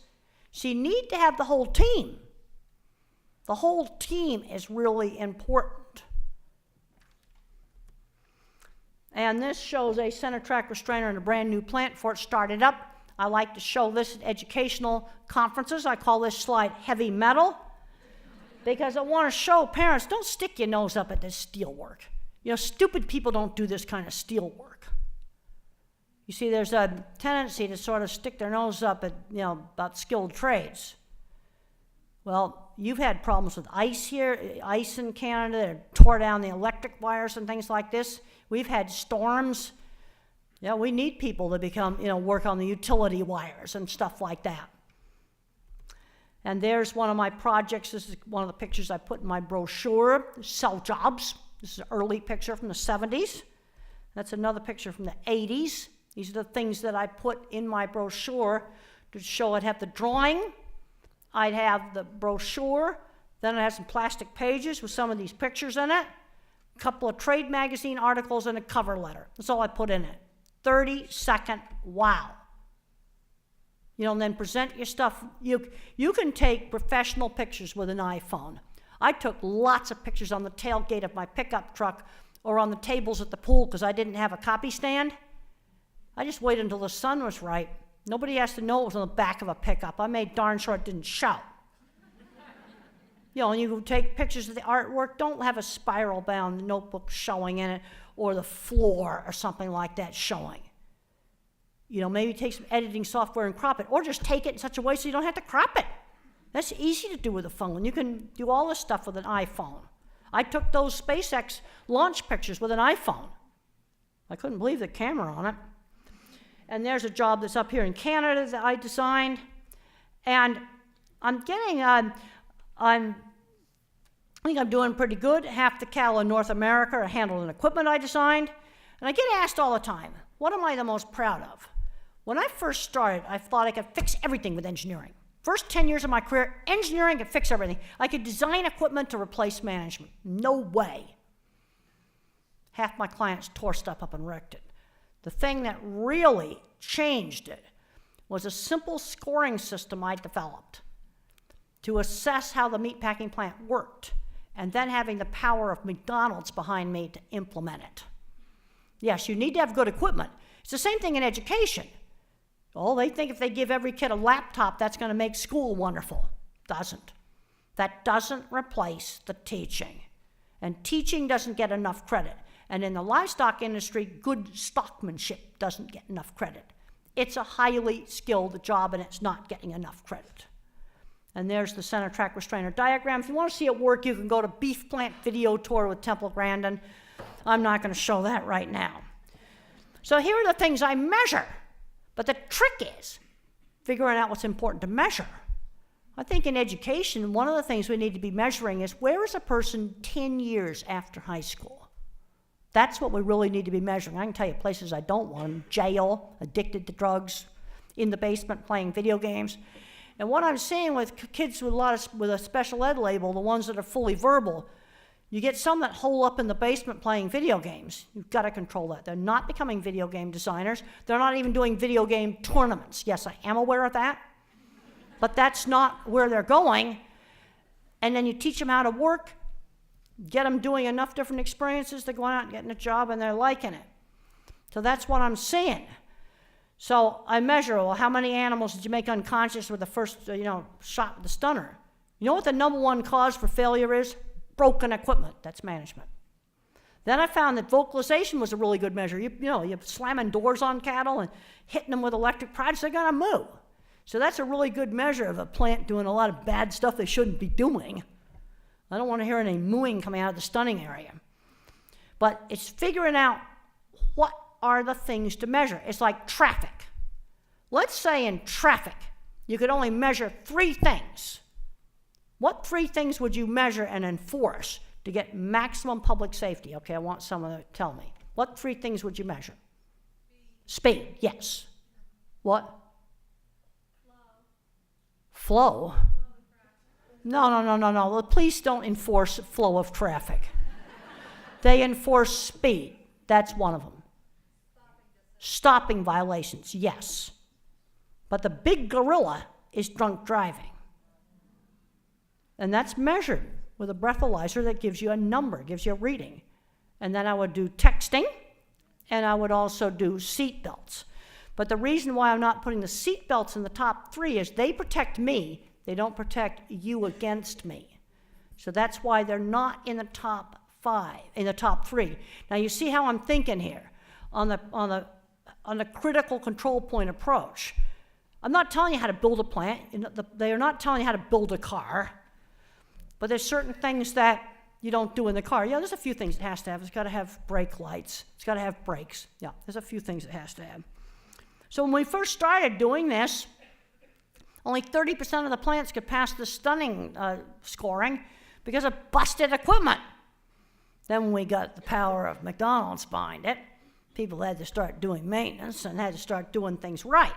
So you need to have the whole team. The whole team is really important. And this shows a center track restrainer in a brand new plant before it started up. I like to show this at educational conferences. I call this slide heavy metal, because I want to show parents, don't stick your nose up at this steel work. Stupid people don't do this kind of steel work. You see, there's a tendency to sort of stick their nose up at, about skilled trades. Well, you've had problems with ice here, ice in Canada, that tore down the electric wires and things like this. We've had storms. We need people to become, work on the utility wires and stuff like that. And there's one of my projects. This is one of the pictures I put in my brochure, sell jobs. This is an early picture from the 70s. That's another picture from the 80s. These are the things that I put in my brochure to show. I'd have the drawing, I'd have the brochure, then I'd have some plastic pages with some of these pictures in it, a couple of trade magazine articles, and a cover letter. That's all I put in it. 30-second wow. And then present your stuff. You can take professional pictures with an iPhone. I took lots of pictures on the tailgate of my pickup truck or on the tables at the pool because I didn't have a copy stand. I just waited until the sun was right. Nobody has to know it was on the back of a pickup. I made darn sure it didn't shout. And you take pictures of the artwork, don't have a spiral-bound notebook showing in it or the floor or something like that showing. Maybe take some editing software and crop it, or just take it in such a way so you don't have to crop it. That's easy to do with a phone. You can do all this stuff with an iPhone. I took those SpaceX launch pictures with an iPhone. I couldn't believe the camera on it. And there's a job that's up here in Canada that I designed. And I think I'm doing pretty good. Half the cattle in North America are handled in equipment I designed. And I get asked all the time, what am I the most proud of? When I first started, I thought I could fix everything with engineering. First 10 years of my career, engineering could fix everything. I could design equipment to replace management. No way. Half my clients tore stuff up and wrecked it. The thing that really changed it was a simple scoring system I developed to assess how the meatpacking plant worked, and then having the power of McDonald's behind me to implement it. Yes, you need to have good equipment. It's the same thing in education. Oh, they think if they give every kid a laptop, that's going to make school wonderful. Doesn't. That doesn't replace the teaching. And teaching doesn't get enough credit. And in the livestock industry, good stockmanship doesn't get enough credit. It's a highly skilled job, and it's not getting enough credit. And there's the center track restrainer diagram. If you want to see it work, you can go to Beef Plant Video Tour with Temple Grandin. I'm not going to show that right now. So here are the things I measure. But the trick is figuring out what's important to measure. I think in education, one of the things we need to be measuring is where is a person 10 years after high school? That's what we really need to be measuring. I can tell you places I don't want them: jail, addicted to drugs, in the basement playing video games. And what I'm seeing with kids with with a special ed label, the ones that are fully verbal, you get some that hole up in the basement playing video games. You've got to control that. They're not becoming video game designers. They're not even doing video game tournaments. Yes, I am aware of that, but that's not where they're going. And then you teach them how to work, get them doing enough different experiences to go out and getting a job, and they're liking it. So that's what I'm seeing. So I measure, well, how many animals did you make unconscious with the first, shot with the stunner? You know what the number one cause for failure is? Broken equipment. That's management. Then I found that vocalization was a really good measure. You're slamming doors on cattle and hitting them with electric pries, they're gonna moo. So that's a really good measure of a plant doing a lot of bad stuff they shouldn't be doing. I don't want to hear any mooing coming out of the stunning area. But it's figuring out what are the things to measure. It's like traffic. Let's say in traffic, you could only measure 3 things. What 3 things would you measure and enforce to get maximum public safety? Okay, I want someone to tell me. What 3 things would you measure? Speed, yes. What? Flow? No. The police don't enforce flow of traffic. They enforce speed. That's one of them. Stopping violations, yes. But the big gorilla is drunk driving. And that's measured with a breathalyzer that gives you a number, gives you a reading. And then I would do texting, and I would also do seat belts. But the reason why I'm not putting the seat belts in the top 3 is they protect me. They don't protect you against me. So that's why they're not in the top 5, in the top 3. Now you see how I'm thinking here on the critical control point approach. I'm not telling you how to build a plant. They are not telling you how to build a car. But there's certain things that you don't do in the car. Yeah, there's a few things it has to have. It's got to have brake lights. It's got to have brakes. Yeah, there's a few things it has to have. So when we first started doing this, only 30% of the plants could pass the stunning scoring because of busted equipment. Then when we got the power of McDonald's behind it, people had to start doing maintenance and had to start doing things right.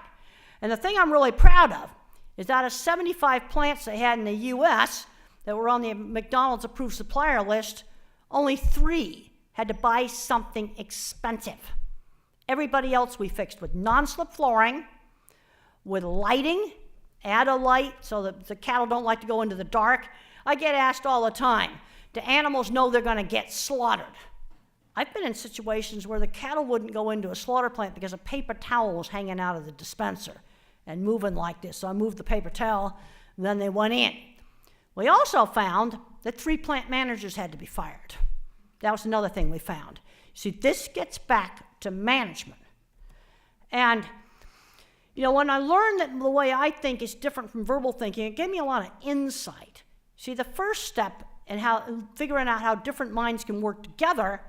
And the thing I'm really proud of is out of 75 plants they had in the U.S., that were on the McDonald's approved supplier list, only 3 had to buy something expensive. Everybody else we fixed with non-slip flooring, with lighting, add a light so that the cattle don't like to go into the dark. I get asked all the time, do animals know they're gonna get slaughtered? I've been in situations where the cattle wouldn't go into a slaughter plant because a paper towel was hanging out of the dispenser and moving like this. So I moved the paper towel, and then they went in. We also found that 3 plant managers had to be fired. That was another thing we found. See, this gets back to management. And, when I learned that the way I think is different from verbal thinking, it gave me a lot of insight. See, the first step in figuring out how different minds can work together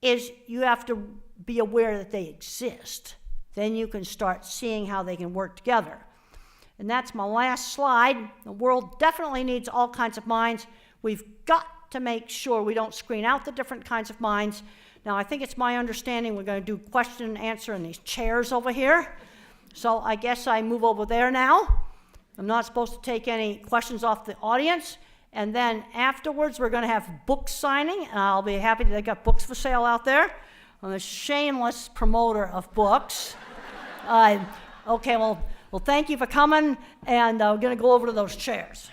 is you have to be aware that they exist. Then you can start seeing how they can work together. And that's my last slide. The world definitely needs all kinds of minds. We've got to make sure we don't screen out the different kinds of minds. Now, I think it's my understanding we're going to do question and answer in these chairs over here. So I guess I move over there now. I'm not supposed to take any questions off the audience. And then afterwards, we're going to have book signing, and I'll be happy that they got books for sale out there. I'm a shameless promoter of books. Okay, well, thank you for coming, and we're going to go over to those chairs.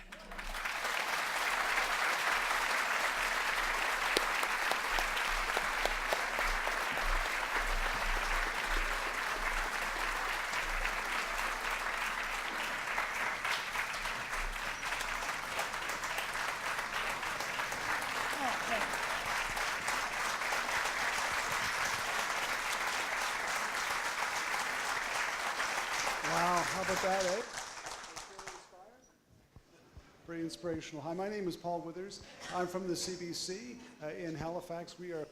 Wow, how about that, eh? Very inspirational. Hi, my name is Paul Withers. I'm from the CBC in Halifax. We are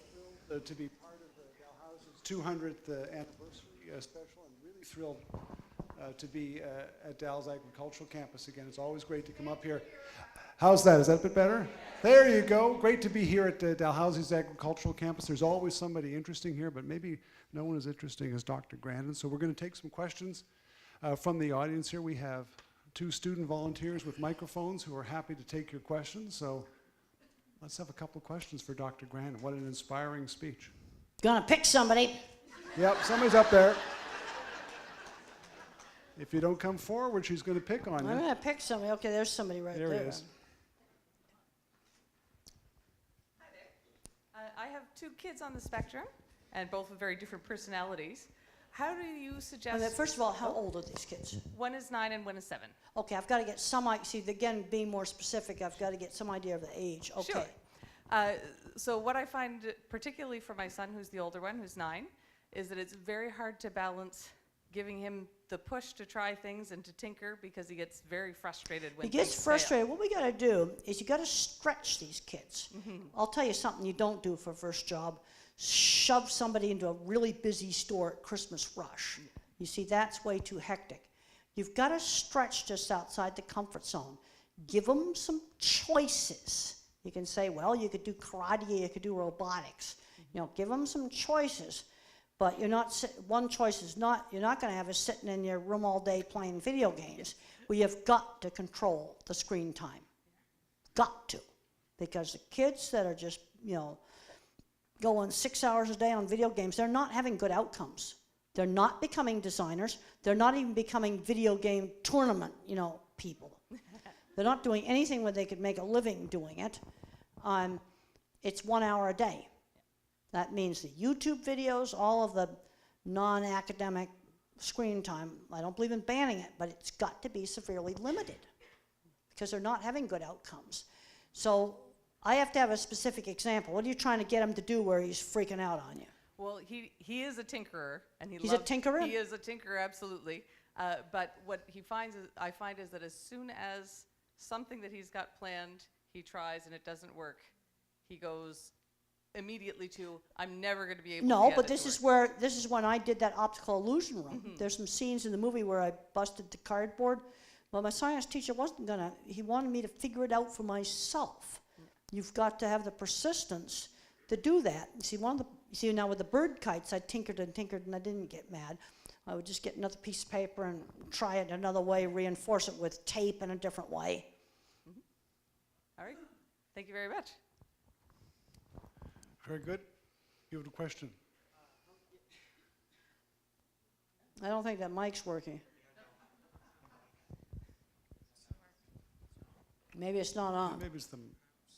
thrilled to be part of the Dalhousies' 200th anniversary special, and really thrilled to be at Dal's Agricultural Campus again. It's always great to come up here. How's that? Is that a bit better? There you go. Great to be here at Dalhousie's Agricultural Campus. There's always somebody interesting here, but maybe no one as interesting as Dr. Grandin. So we're going to take some questions from the audience here. We have 2 student volunteers with microphones who are happy to take your questions. So let's have a couple of questions for Dr. Grandin. What an inspiring speech. Gonna pick somebody. Yep, somebody's up there. If you don't come forward, she's going to pick on I'm you. gonna pick somebody. Okay, there's somebody right there. There he is. I have 2 kids on the spectrum, and both with very different personalities. How do you suggest... First of all, how old are these kids? One is 9 and one is 7. Okay, I've got to get some, see, again, being more specific, I've got to get some idea of the age. Okay. Sure. So what I find, particularly for my son, who's the older one, who's 9, is that it's very hard to balance giving him the push to try things and to tinker, because he gets very frustrated when He gets things frustrated. What we got to do is you got to stretch these kids. Mm-hmm. I'll tell you something you don't do for a first job. Shove somebody into a really busy store at Christmas rush. You see, that's way too hectic. You've got to stretch just outside the comfort zone. Give them some choices. You can say, well, you could do karate, you could do robotics. You know, give them some choices. But you're not, one choice is not, you're not going to have us sitting in your room all day playing video games. We have got to control the screen time. Got to. Because the kids that are just, you know, going 6 hours a day on video games, they're not having good outcomes. They're not becoming designers. They're not even becoming video game tournament, you know, people. They're not doing anything where they could make a living doing it. It's 1 hour a day. That means the YouTube videos, all of the non-academic screen time, I don't believe in banning it, but it's got to be severely limited because they're not having good outcomes. So I have to have a specific example. What are you trying to get him to do where he's freaking out on you? Well, he is a tinkerer, and He's a tinkerer? He is a tinkerer, absolutely. But what he finds is, I find, is that as soon as something that he's got planned, he tries and it doesn't work, he goes immediately to, I'm never going to be able to No, get but it this to is work. this is when I did that optical illusion room. Mm-hmm. There's some scenes in the movie where I busted the cardboard. Well, my science teacher wasn't gonna, he wanted me to figure it out for myself. You've got to have the persistence to do that. You see, now with the bird kites, I tinkered and I didn't get mad. I would just get another piece of paper and try it another way, reinforce it with tape in a different way. All right. Thank you very much. Very good. You have a question? I don't think that mic's working. Maybe it's not on. Maybe it's the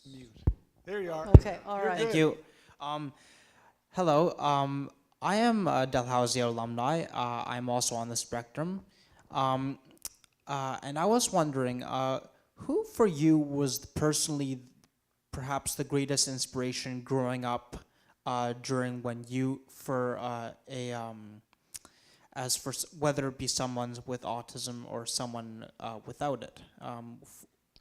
mute. There you are. Okay, all You're right. good. Thank you. Hello. I am a Dalhousie alumni. I'm also on the spectrum. And I was wondering, who for you was personally perhaps the greatest inspiration growing up during when you, whether it be someone with autism or someone without it?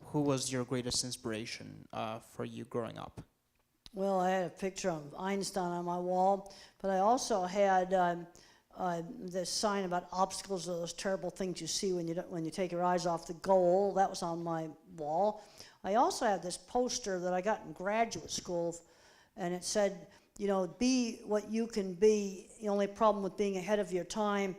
Who was your greatest inspiration for you growing up? Well, I had a picture of Einstein on my wall, but I also had this sign about obstacles are those terrible things you see when you take your eyes off the goal. That was on my wall. I also have this poster that I got in graduate school, and it said, you know, be what you can be. The only problem with being ahead of your time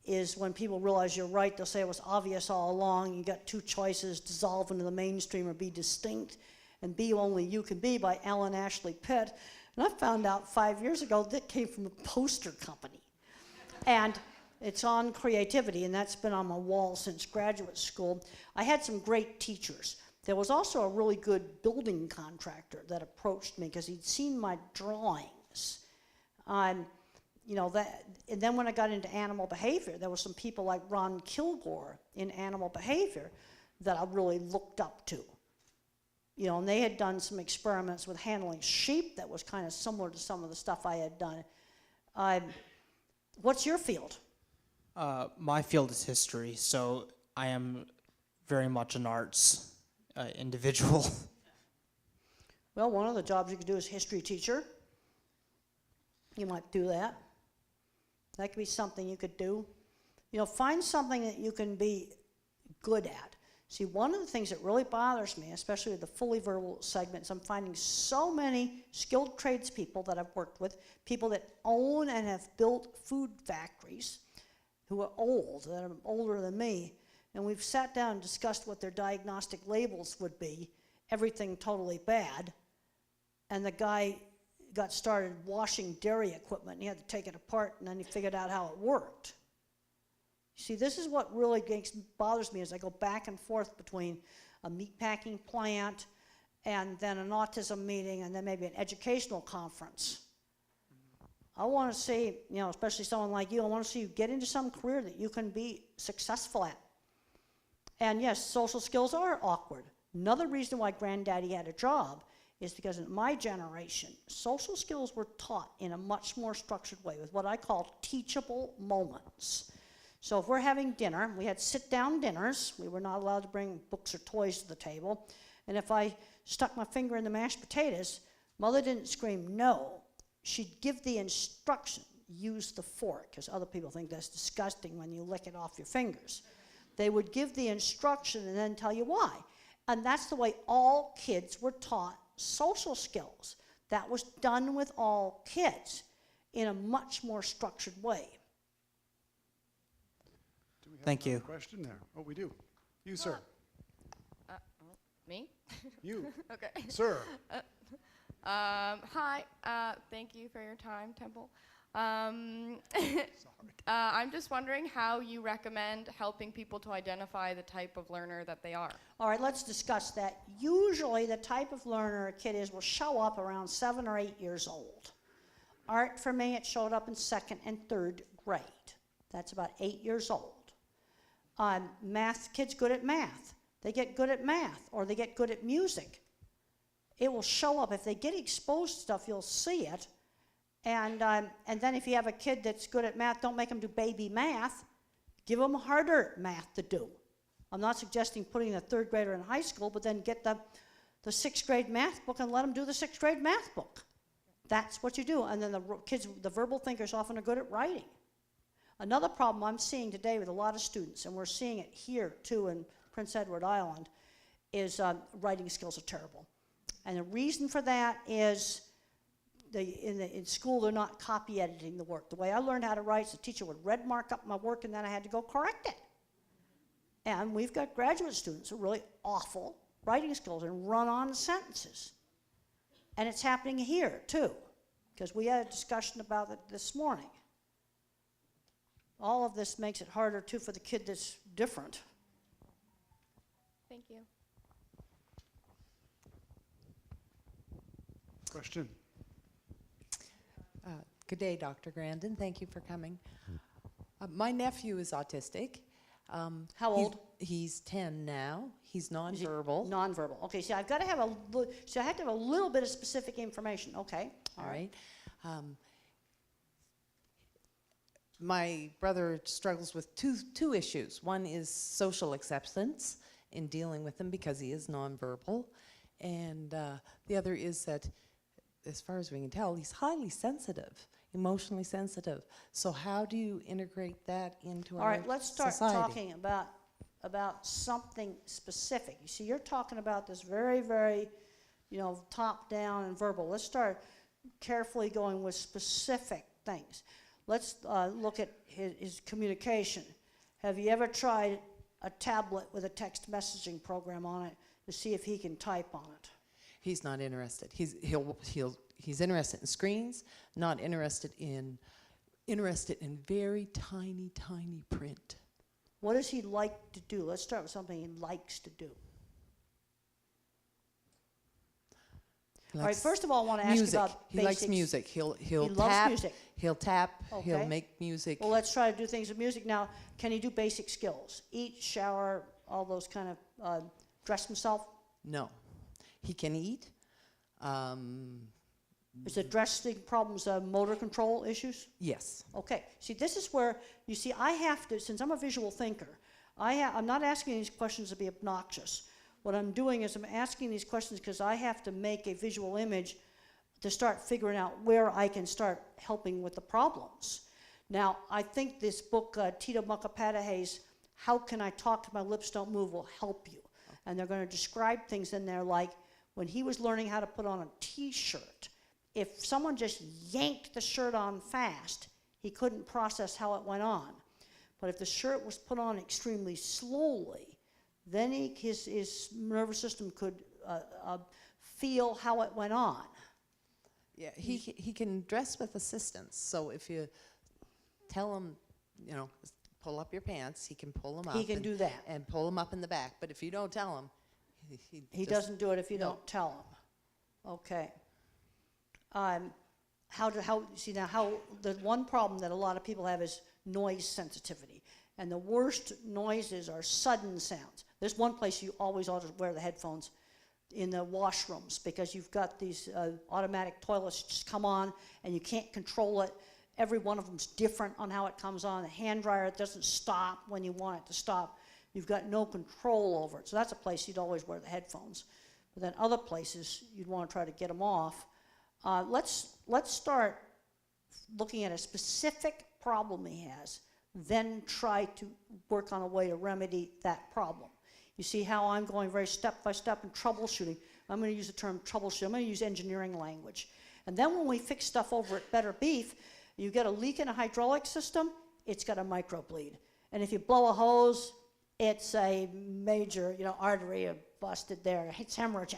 is when people realize you're right, they'll say it was obvious all along. You got two choices, dissolve into the mainstream or be distinct, and be only you can be by Ellen Ashley Pitt. And I found out 5 years ago that came from a poster company. And it's on creativity, and that's been on my wall since graduate school. I had some great teachers. There was also a really good building contractor that approached me because he'd seen my drawings. You know, and then when I got into animal behavior, there were some people like Ron Kilgore in animal behavior that I really looked up to. You know, and they had done some experiments with handling sheep that was kind of similar to some of the stuff I had done. What's your field? My field is history, so I am very much an arts individual. Well, one of the jobs you could do is history teacher. You might do that. That could be something you could do. You know, find something that you can be good at. See, one of the things that really bothers me, especially with the fully verbal segments, I'm finding so many skilled tradespeople that I've worked with, people that own and have built food factories, who are old, that are older than me, and we've sat down and discussed what their diagnostic labels would be, everything totally bad, and the guy got started washing dairy equipment, and he had to take it apart, and then he figured out how it worked. See, this is what really bothers me as I go back and forth between a meatpacking plant and then an autism meeting and then maybe an educational conference. I want to see, you know, especially someone like you, I want to see you get into some career that you can be successful at. And yes, social skills are awkward. Another reason why Granddaddy had a job is because in my generation, social skills were taught in a much more structured way with what I call teachable moments. So if we're having dinner, we had sit-down dinners. We were not allowed to bring books or toys to the table. And if I stuck my finger in the mashed potatoes, Mother didn't scream no. She'd give the instruction, use the fork, because other people think that's disgusting when you lick it off your fingers. They would give the instruction and then tell you why. And that's the way all kids were taught social skills. That was done with all kids in a much more structured way. Do we have Thank you. another question there? Oh, we do. You, sir. Me? You, Okay. sir. Hi. Thank you for your time, Temple. I'm just wondering how you recommend helping people to identify the type of learner that they are. All right, let's discuss that. Usually the type of learner a kid is will show up around 7 or 8 years old. Art, for me, it showed up in 2nd and 3rd grade. That's about 8 years old. Math, kids good at math. They get good at math, or they get good at music. It will show up. If they get exposed to stuff, you'll see it. And then if you have a kid that's good at math, don't make them do baby math. Give them harder math to do. I'm not suggesting putting a 3rd grader in high school, but then get the 6th grade math book and let them do the 6th grade math book. That's what you do. And then the kids, the verbal thinkers often are good at writing. Another problem I'm seeing today with a lot of students, and we're seeing it here too in Prince Edward Island, is writing skills are terrible. And the reason for that is in school they're not copy editing the work. The way I learned how to write is the teacher would red mark up my work and then I had to go correct it. And we've got graduate students who are really awful writing skills and run on sentences. And it's happening here too, because we had a discussion about it this morning. All of this makes it harder too for the kid that's different. Thank you. Question. Good day, Dr. Grandin. Thank you for coming. My nephew is autistic. How old? He's 10 now. He's nonverbal. Nonverbal. Okay, so I've got to have I have to have a little bit of specific information. Okay. All right. My brother struggles with two issues. One is social acceptance in dealing with him because he is nonverbal. And the other is that, as far as we can tell, he's highly sensitive, emotionally sensitive. So how do you integrate that into our society? All right, let's start talking about something specific. You see, you're talking about this very, very, top down and verbal. Let's start carefully going with specific things. let's look at his communication. Have you ever tried a tablet with a text messaging program on it to see if he can type on it? He's not interested. He's interested in screens, not interested in very tiny, tiny print. What does he like to do? Let's start with something he likes to do. All right, first of all, I want to ask you about He likes basics. music. He'll He tap. loves music. He'll tap. He'll Okay. make music. Well, let's try to do things with music. Now, can he do basic skills? Eat, shower, all those kind of, dress himself? No, he can eat. Is it dressing problems, motor control issues? Yes. Okay, see, this is where, you see, I have to, since I'm a visual thinker, I'm not asking these questions to be obnoxious. What I'm doing is I'm asking these questions because I have to make a visual image to start figuring out where I can start helping with the problems. Now, I think this book, Tito Mukhopadhyay's How Can I Talk If My Lips Don't Move, will help you. And they're going to describe things in there like when he was learning how to put on a t-shirt, if someone just yanked the shirt on fast, he couldn't process how it went on. But if the shirt was put on extremely slowly, then his nervous system could feel how it went on. Yeah, he can dress with assistance. So if you tell him, pull up your pants, he can pull them up. He can do that. And pull them up in the back. But if you don't tell him, He doesn't do it if you don't tell him. Okay. The one problem that a lot of people have is noise sensitivity. And the worst noises are sudden sounds. There's one place you always ought to wear the headphones, in the washrooms, because you've got these automatic toilets just come on and you can't control it. Every one of them's different on how it comes on. The hand dryer, it doesn't stop when you want it to stop. You've got no control over it. So that's a place you'd always wear the headphones. But then other places, you'd want to try to get them off. Let's start looking at a specific problem he has, then try to work on a way to remedy that problem. You see how I'm going very step by step in troubleshooting. I'm going to use the term troubleshooting. I'm going to use engineering language. And then when we fix stuff over at Better Beef, you get a leak in a hydraulic system, it's got a microbleed. And if you blow a hose, it's a major, artery busted there. It's hemorrhaging.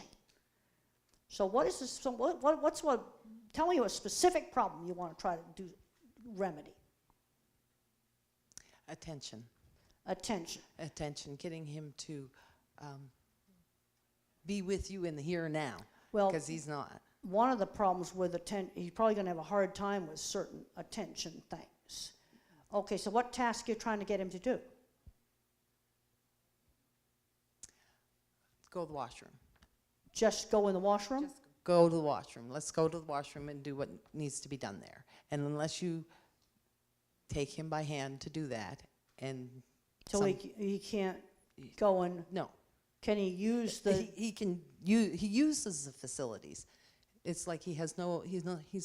So what is this? So tell me a specific problem you want to try to remedy. Attention. Attention. Getting him to be with you in the here and now. Well, because he's not. One of the problems with he's probably going to have a hard time with certain attention things. Okay, so what task are you trying to get him to do? Go to the washroom. Just go in the washroom? Just go to the washroom. Let's go to the washroom and do what needs to be done there. And unless you take him by hand to do that, and so he can't go and no. Can he use the? He uses the facilities. It's like he's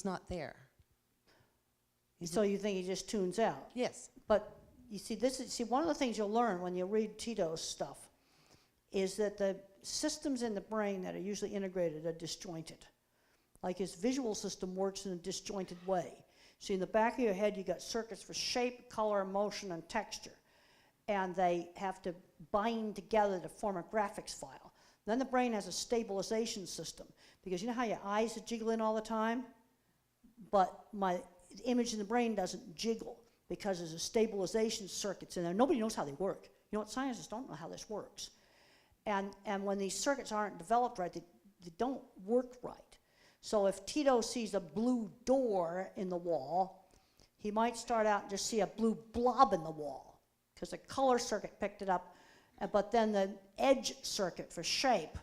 not there. So you think he just tunes out? Yes. But you see, one of the things you'll learn when you read Tito's stuff is that the systems in the brain that are usually integrated are disjointed. Like his visual system works in a disjointed way. See, in the back of your head, you got circuits for shape, color, motion, and texture. And they have to bind together to form a graphics file. Then the brain has a stabilization system. Because you know how your eyes are jiggling all the time? But my image in the brain doesn't jiggle because there's a stabilization circuits in there. Nobody knows how they work. You know what? Scientists don't know how this works. And when these circuits aren't developed right, they don't work right. So if Tito sees a blue door in the wall, he might start out and just see a blue blob in the wall because the color circuit picked it up. But then the edge circuit for shape,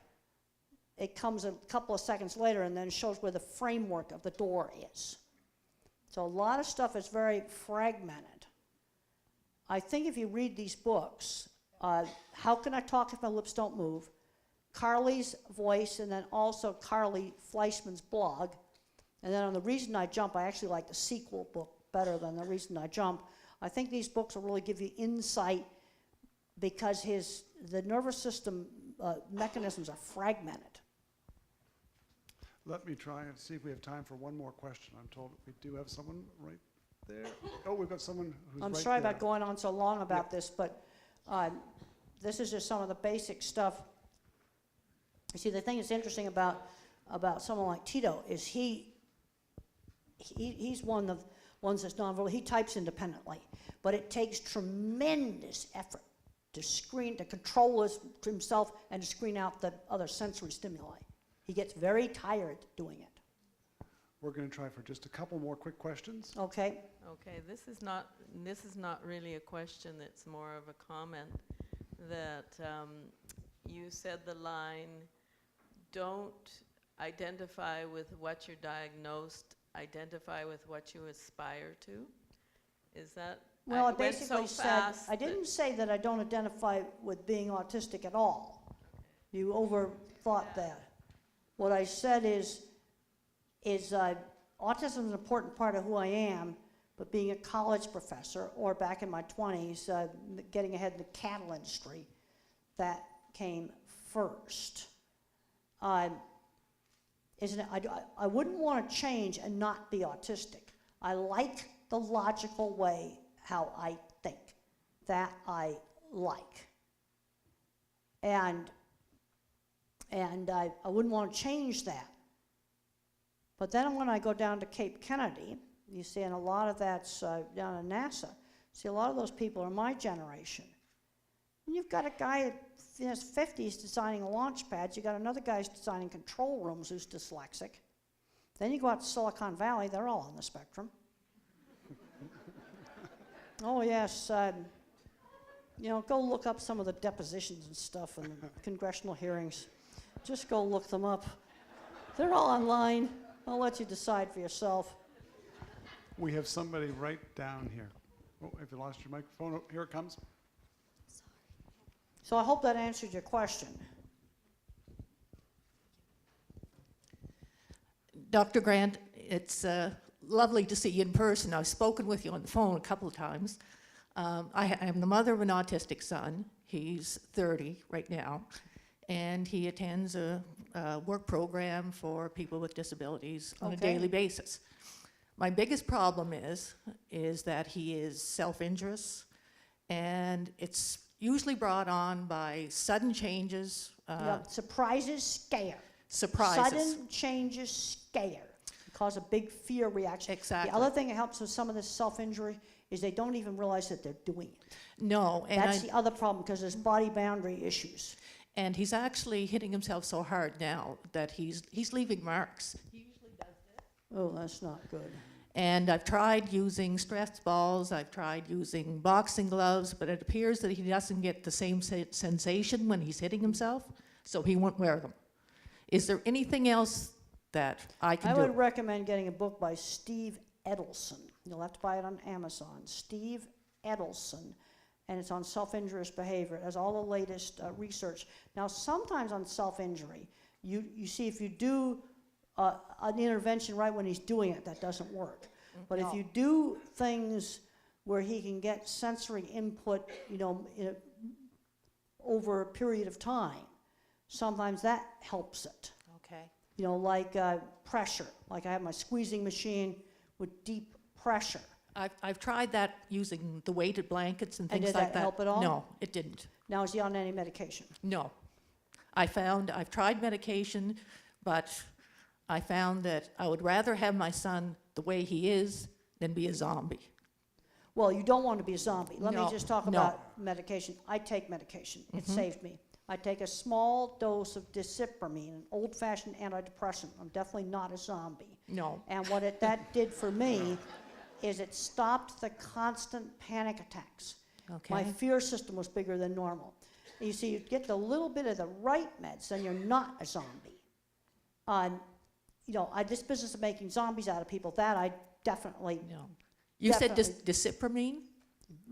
it comes a couple of seconds later and then shows where the framework of the door is. So a lot of stuff is very fragmented. I think if you read these books, How Can I Talk If My Lips Don't Move, Carly's voice, and then also Carly Fleischman's blog. And then on The Reason I Jump, I actually like the sequel book better than The Reason I Jump. I think these books will really give you insight because the nervous system mechanisms are fragmented. Let me try and see if we have time for one more question. I'm told we do have someone right there. Oh, we've got someone who's I'm right sorry there. about going on so long about this, but this is just some of the basic stuff. You see, the thing that's interesting about someone like Tito is he's one of the ones that's nonverbal. He types independently, but it takes tremendous effort to control himself and to screen out the other sensory stimuli. He gets very tired doing it. We're going to try for just a couple more quick questions. Okay? Okay, this is not really a question, it's more of a comment that you said the line, don't identify with what you're diagnosed, identify with what you aspire to. Is that? Well, I went basically so said, fast I that- didn't say that I don't identify with being autistic at all. You overthought that. What I said is autism is an important part of who I am, but being a college professor, or back in my 20s, getting ahead in the cattle industry, that came first. Isn't it? I wouldn't want to change and not be autistic. I like the logical way how I think. That I like. And I wouldn't want to change that. But then when I go down to Cape Kennedy, you see, and a lot of that's down in NASA, see, a lot of those people are my generation. And you've got a guy in his 50s designing launch pads. You've got another guy who's designing control rooms who's dyslexic. Then you go out to Silicon Valley, they're all on the spectrum. Oh, yes. Go look up some of the depositions and stuff and the congressional hearings. Just go look them up. They're all online. I'll let you decide for yourself. We have somebody right down here. Oh, have you lost your microphone? Oh, here it comes. So I hope that answered your question. Dr. Grant, it's lovely to see you in person. I've spoken with you on the phone a couple of times. I am the mother of an autistic son. He's 30 right now, and he attends a work program for people with disabilities on a Okay. daily basis. My biggest problem is that he is self-injurious, and it's usually brought on by sudden changes, Surprises scare. surprises. Sudden changes scare. Cause a big fear reaction. Exactly. The other thing that helps with some of this self-injury is they don't even realize that they're doing it. No, and That's the other problem, because there's body boundary issues. And he's actually hitting himself so hard now that he's leaving marks. He usually does this. Oh, that's not good. And I've tried using stress balls, I've tried using boxing gloves, but it appears that he doesn't get the same sensation when he's hitting himself, so he won't wear them. Is there anything else that I can I do? would recommend getting a book by Steve Edelson. You'll have to buy it on Amazon. Steve Edelson, and it's on self-injurious behavior. It has all the latest research. Now, sometimes on self-injury, you see if you do an intervention right when he's doing it, that doesn't work. But if you do things where he can get sensory input, over a period of time, sometimes that helps it. Okay. Like pressure. Like I have my squeezing machine with deep pressure. I've tried that using the weighted blankets and And things did like that help at all? No, it didn't. Now, is he on any medication? No. I've tried medication, but I found that I would rather have my son the way he is than be a zombie. Well, you don't want to be a zombie. Let me No, just talk no. about medication. I take medication. It saved me. I take a small dose of dysipramine, an old-fashioned antidepressant. I'm definitely not a zombie. No. And what that did for me is it stopped the constant panic attacks. Okay. My fear system was bigger than normal. You see, you get a little bit of the right meds, then you're not a zombie. This business of making zombies out of people, that I definitely, No. You said Definitely. dysipramine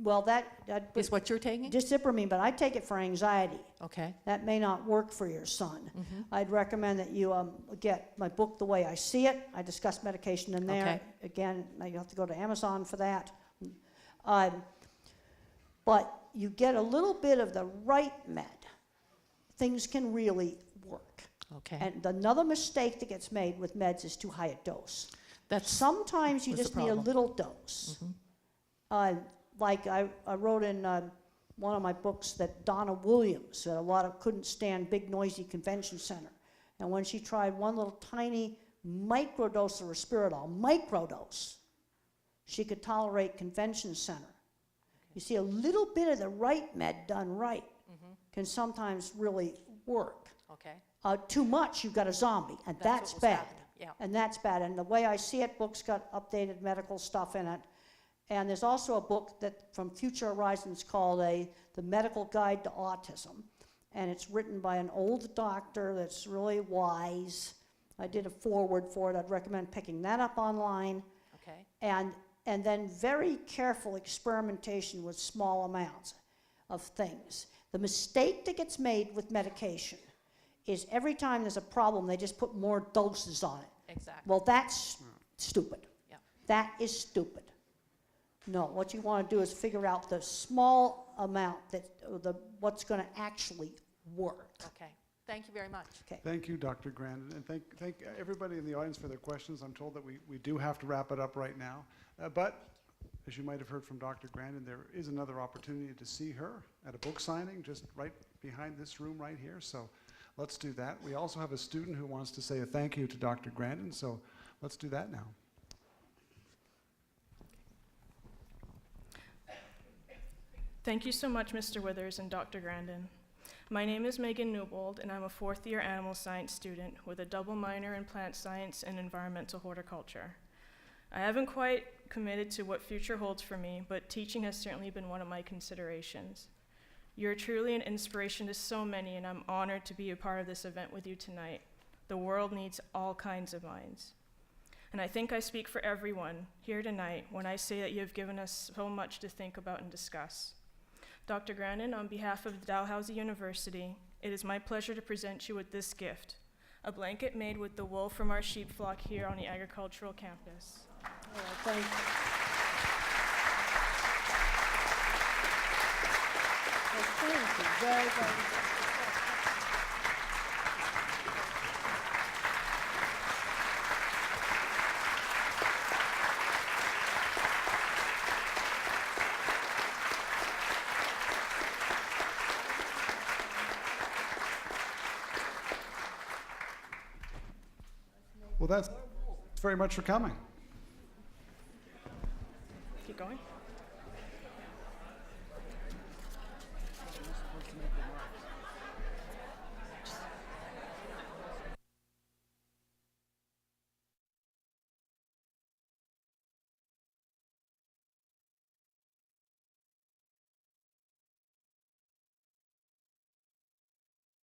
well, that is what you're taking? dysipramine, but I take it for anxiety. Okay. That may not work for your son. I'd recommend that you get my book, The Way I See It. I discuss medication in there. Okay. Again, you have to go to Amazon for that. But you get a little bit of the right med, things can really work. Okay. And another mistake that gets made with meds is too high a dose. That's Sometimes you was the just need a problem. little dose. Like I wrote in one of my books that Donna Williams, that a lot of couldn't stand big noisy convention center. And when she tried one little tiny microdose of Risperdal, microdose, she could tolerate convention center. You see, a little bit of the right med done right can sometimes really work. Okay. Too much, you've got a zombie, and that's what was bad. happening, yeah. And that's bad. And the way I see it, book's got updated medical stuff in it. And there's also a book that from Future Horizons called The Medical Guide to Autism. And it's written by an old doctor that's really wise. I did a foreword for it. I'd recommend picking that up online. Okay. And then very careful experimentation with small amounts of things. The mistake that gets made with medication is every time there's a problem, they just put more doses on it. Exactly. Well, that's stupid. Yeah. That is stupid. No, what you want to do is figure out the small amount that what's going to actually work. Okay. Thank you very much. Okay. Thank you, Dr. Grandin, and thank everybody in the audience for their questions. I'm told that we do have to wrap it up right now. But as you might have heard from Dr. Grandin, there is another opportunity to see her at a book signing just right behind this room right here. So let's do that. We also have a student who wants to say a thank you to Dr. Grandin, so let's do that now. Thank you so much, Mr. Withers and Dr. Grandin. My name is Megan Newbold, and I'm a fourth-year animal science student with a double minor in plant science and environmental horticulture. I haven't quite committed to what future holds for me, but teaching has certainly been one of my considerations. You're truly an inspiration to so many, and I'm honored to be a part of this event with you tonight. The world needs all kinds of minds. And I think I speak for everyone here tonight when I say that you have given us so much to think about and discuss. Dr. Grandin, on behalf of Dalhousie University, it is my pleasure to present you with this gift, a blanket made with the wool from our sheep flock here on the agricultural campus. Oh, thank you. Well, thank you very, very much. Well, that's very much for coming. Keep going.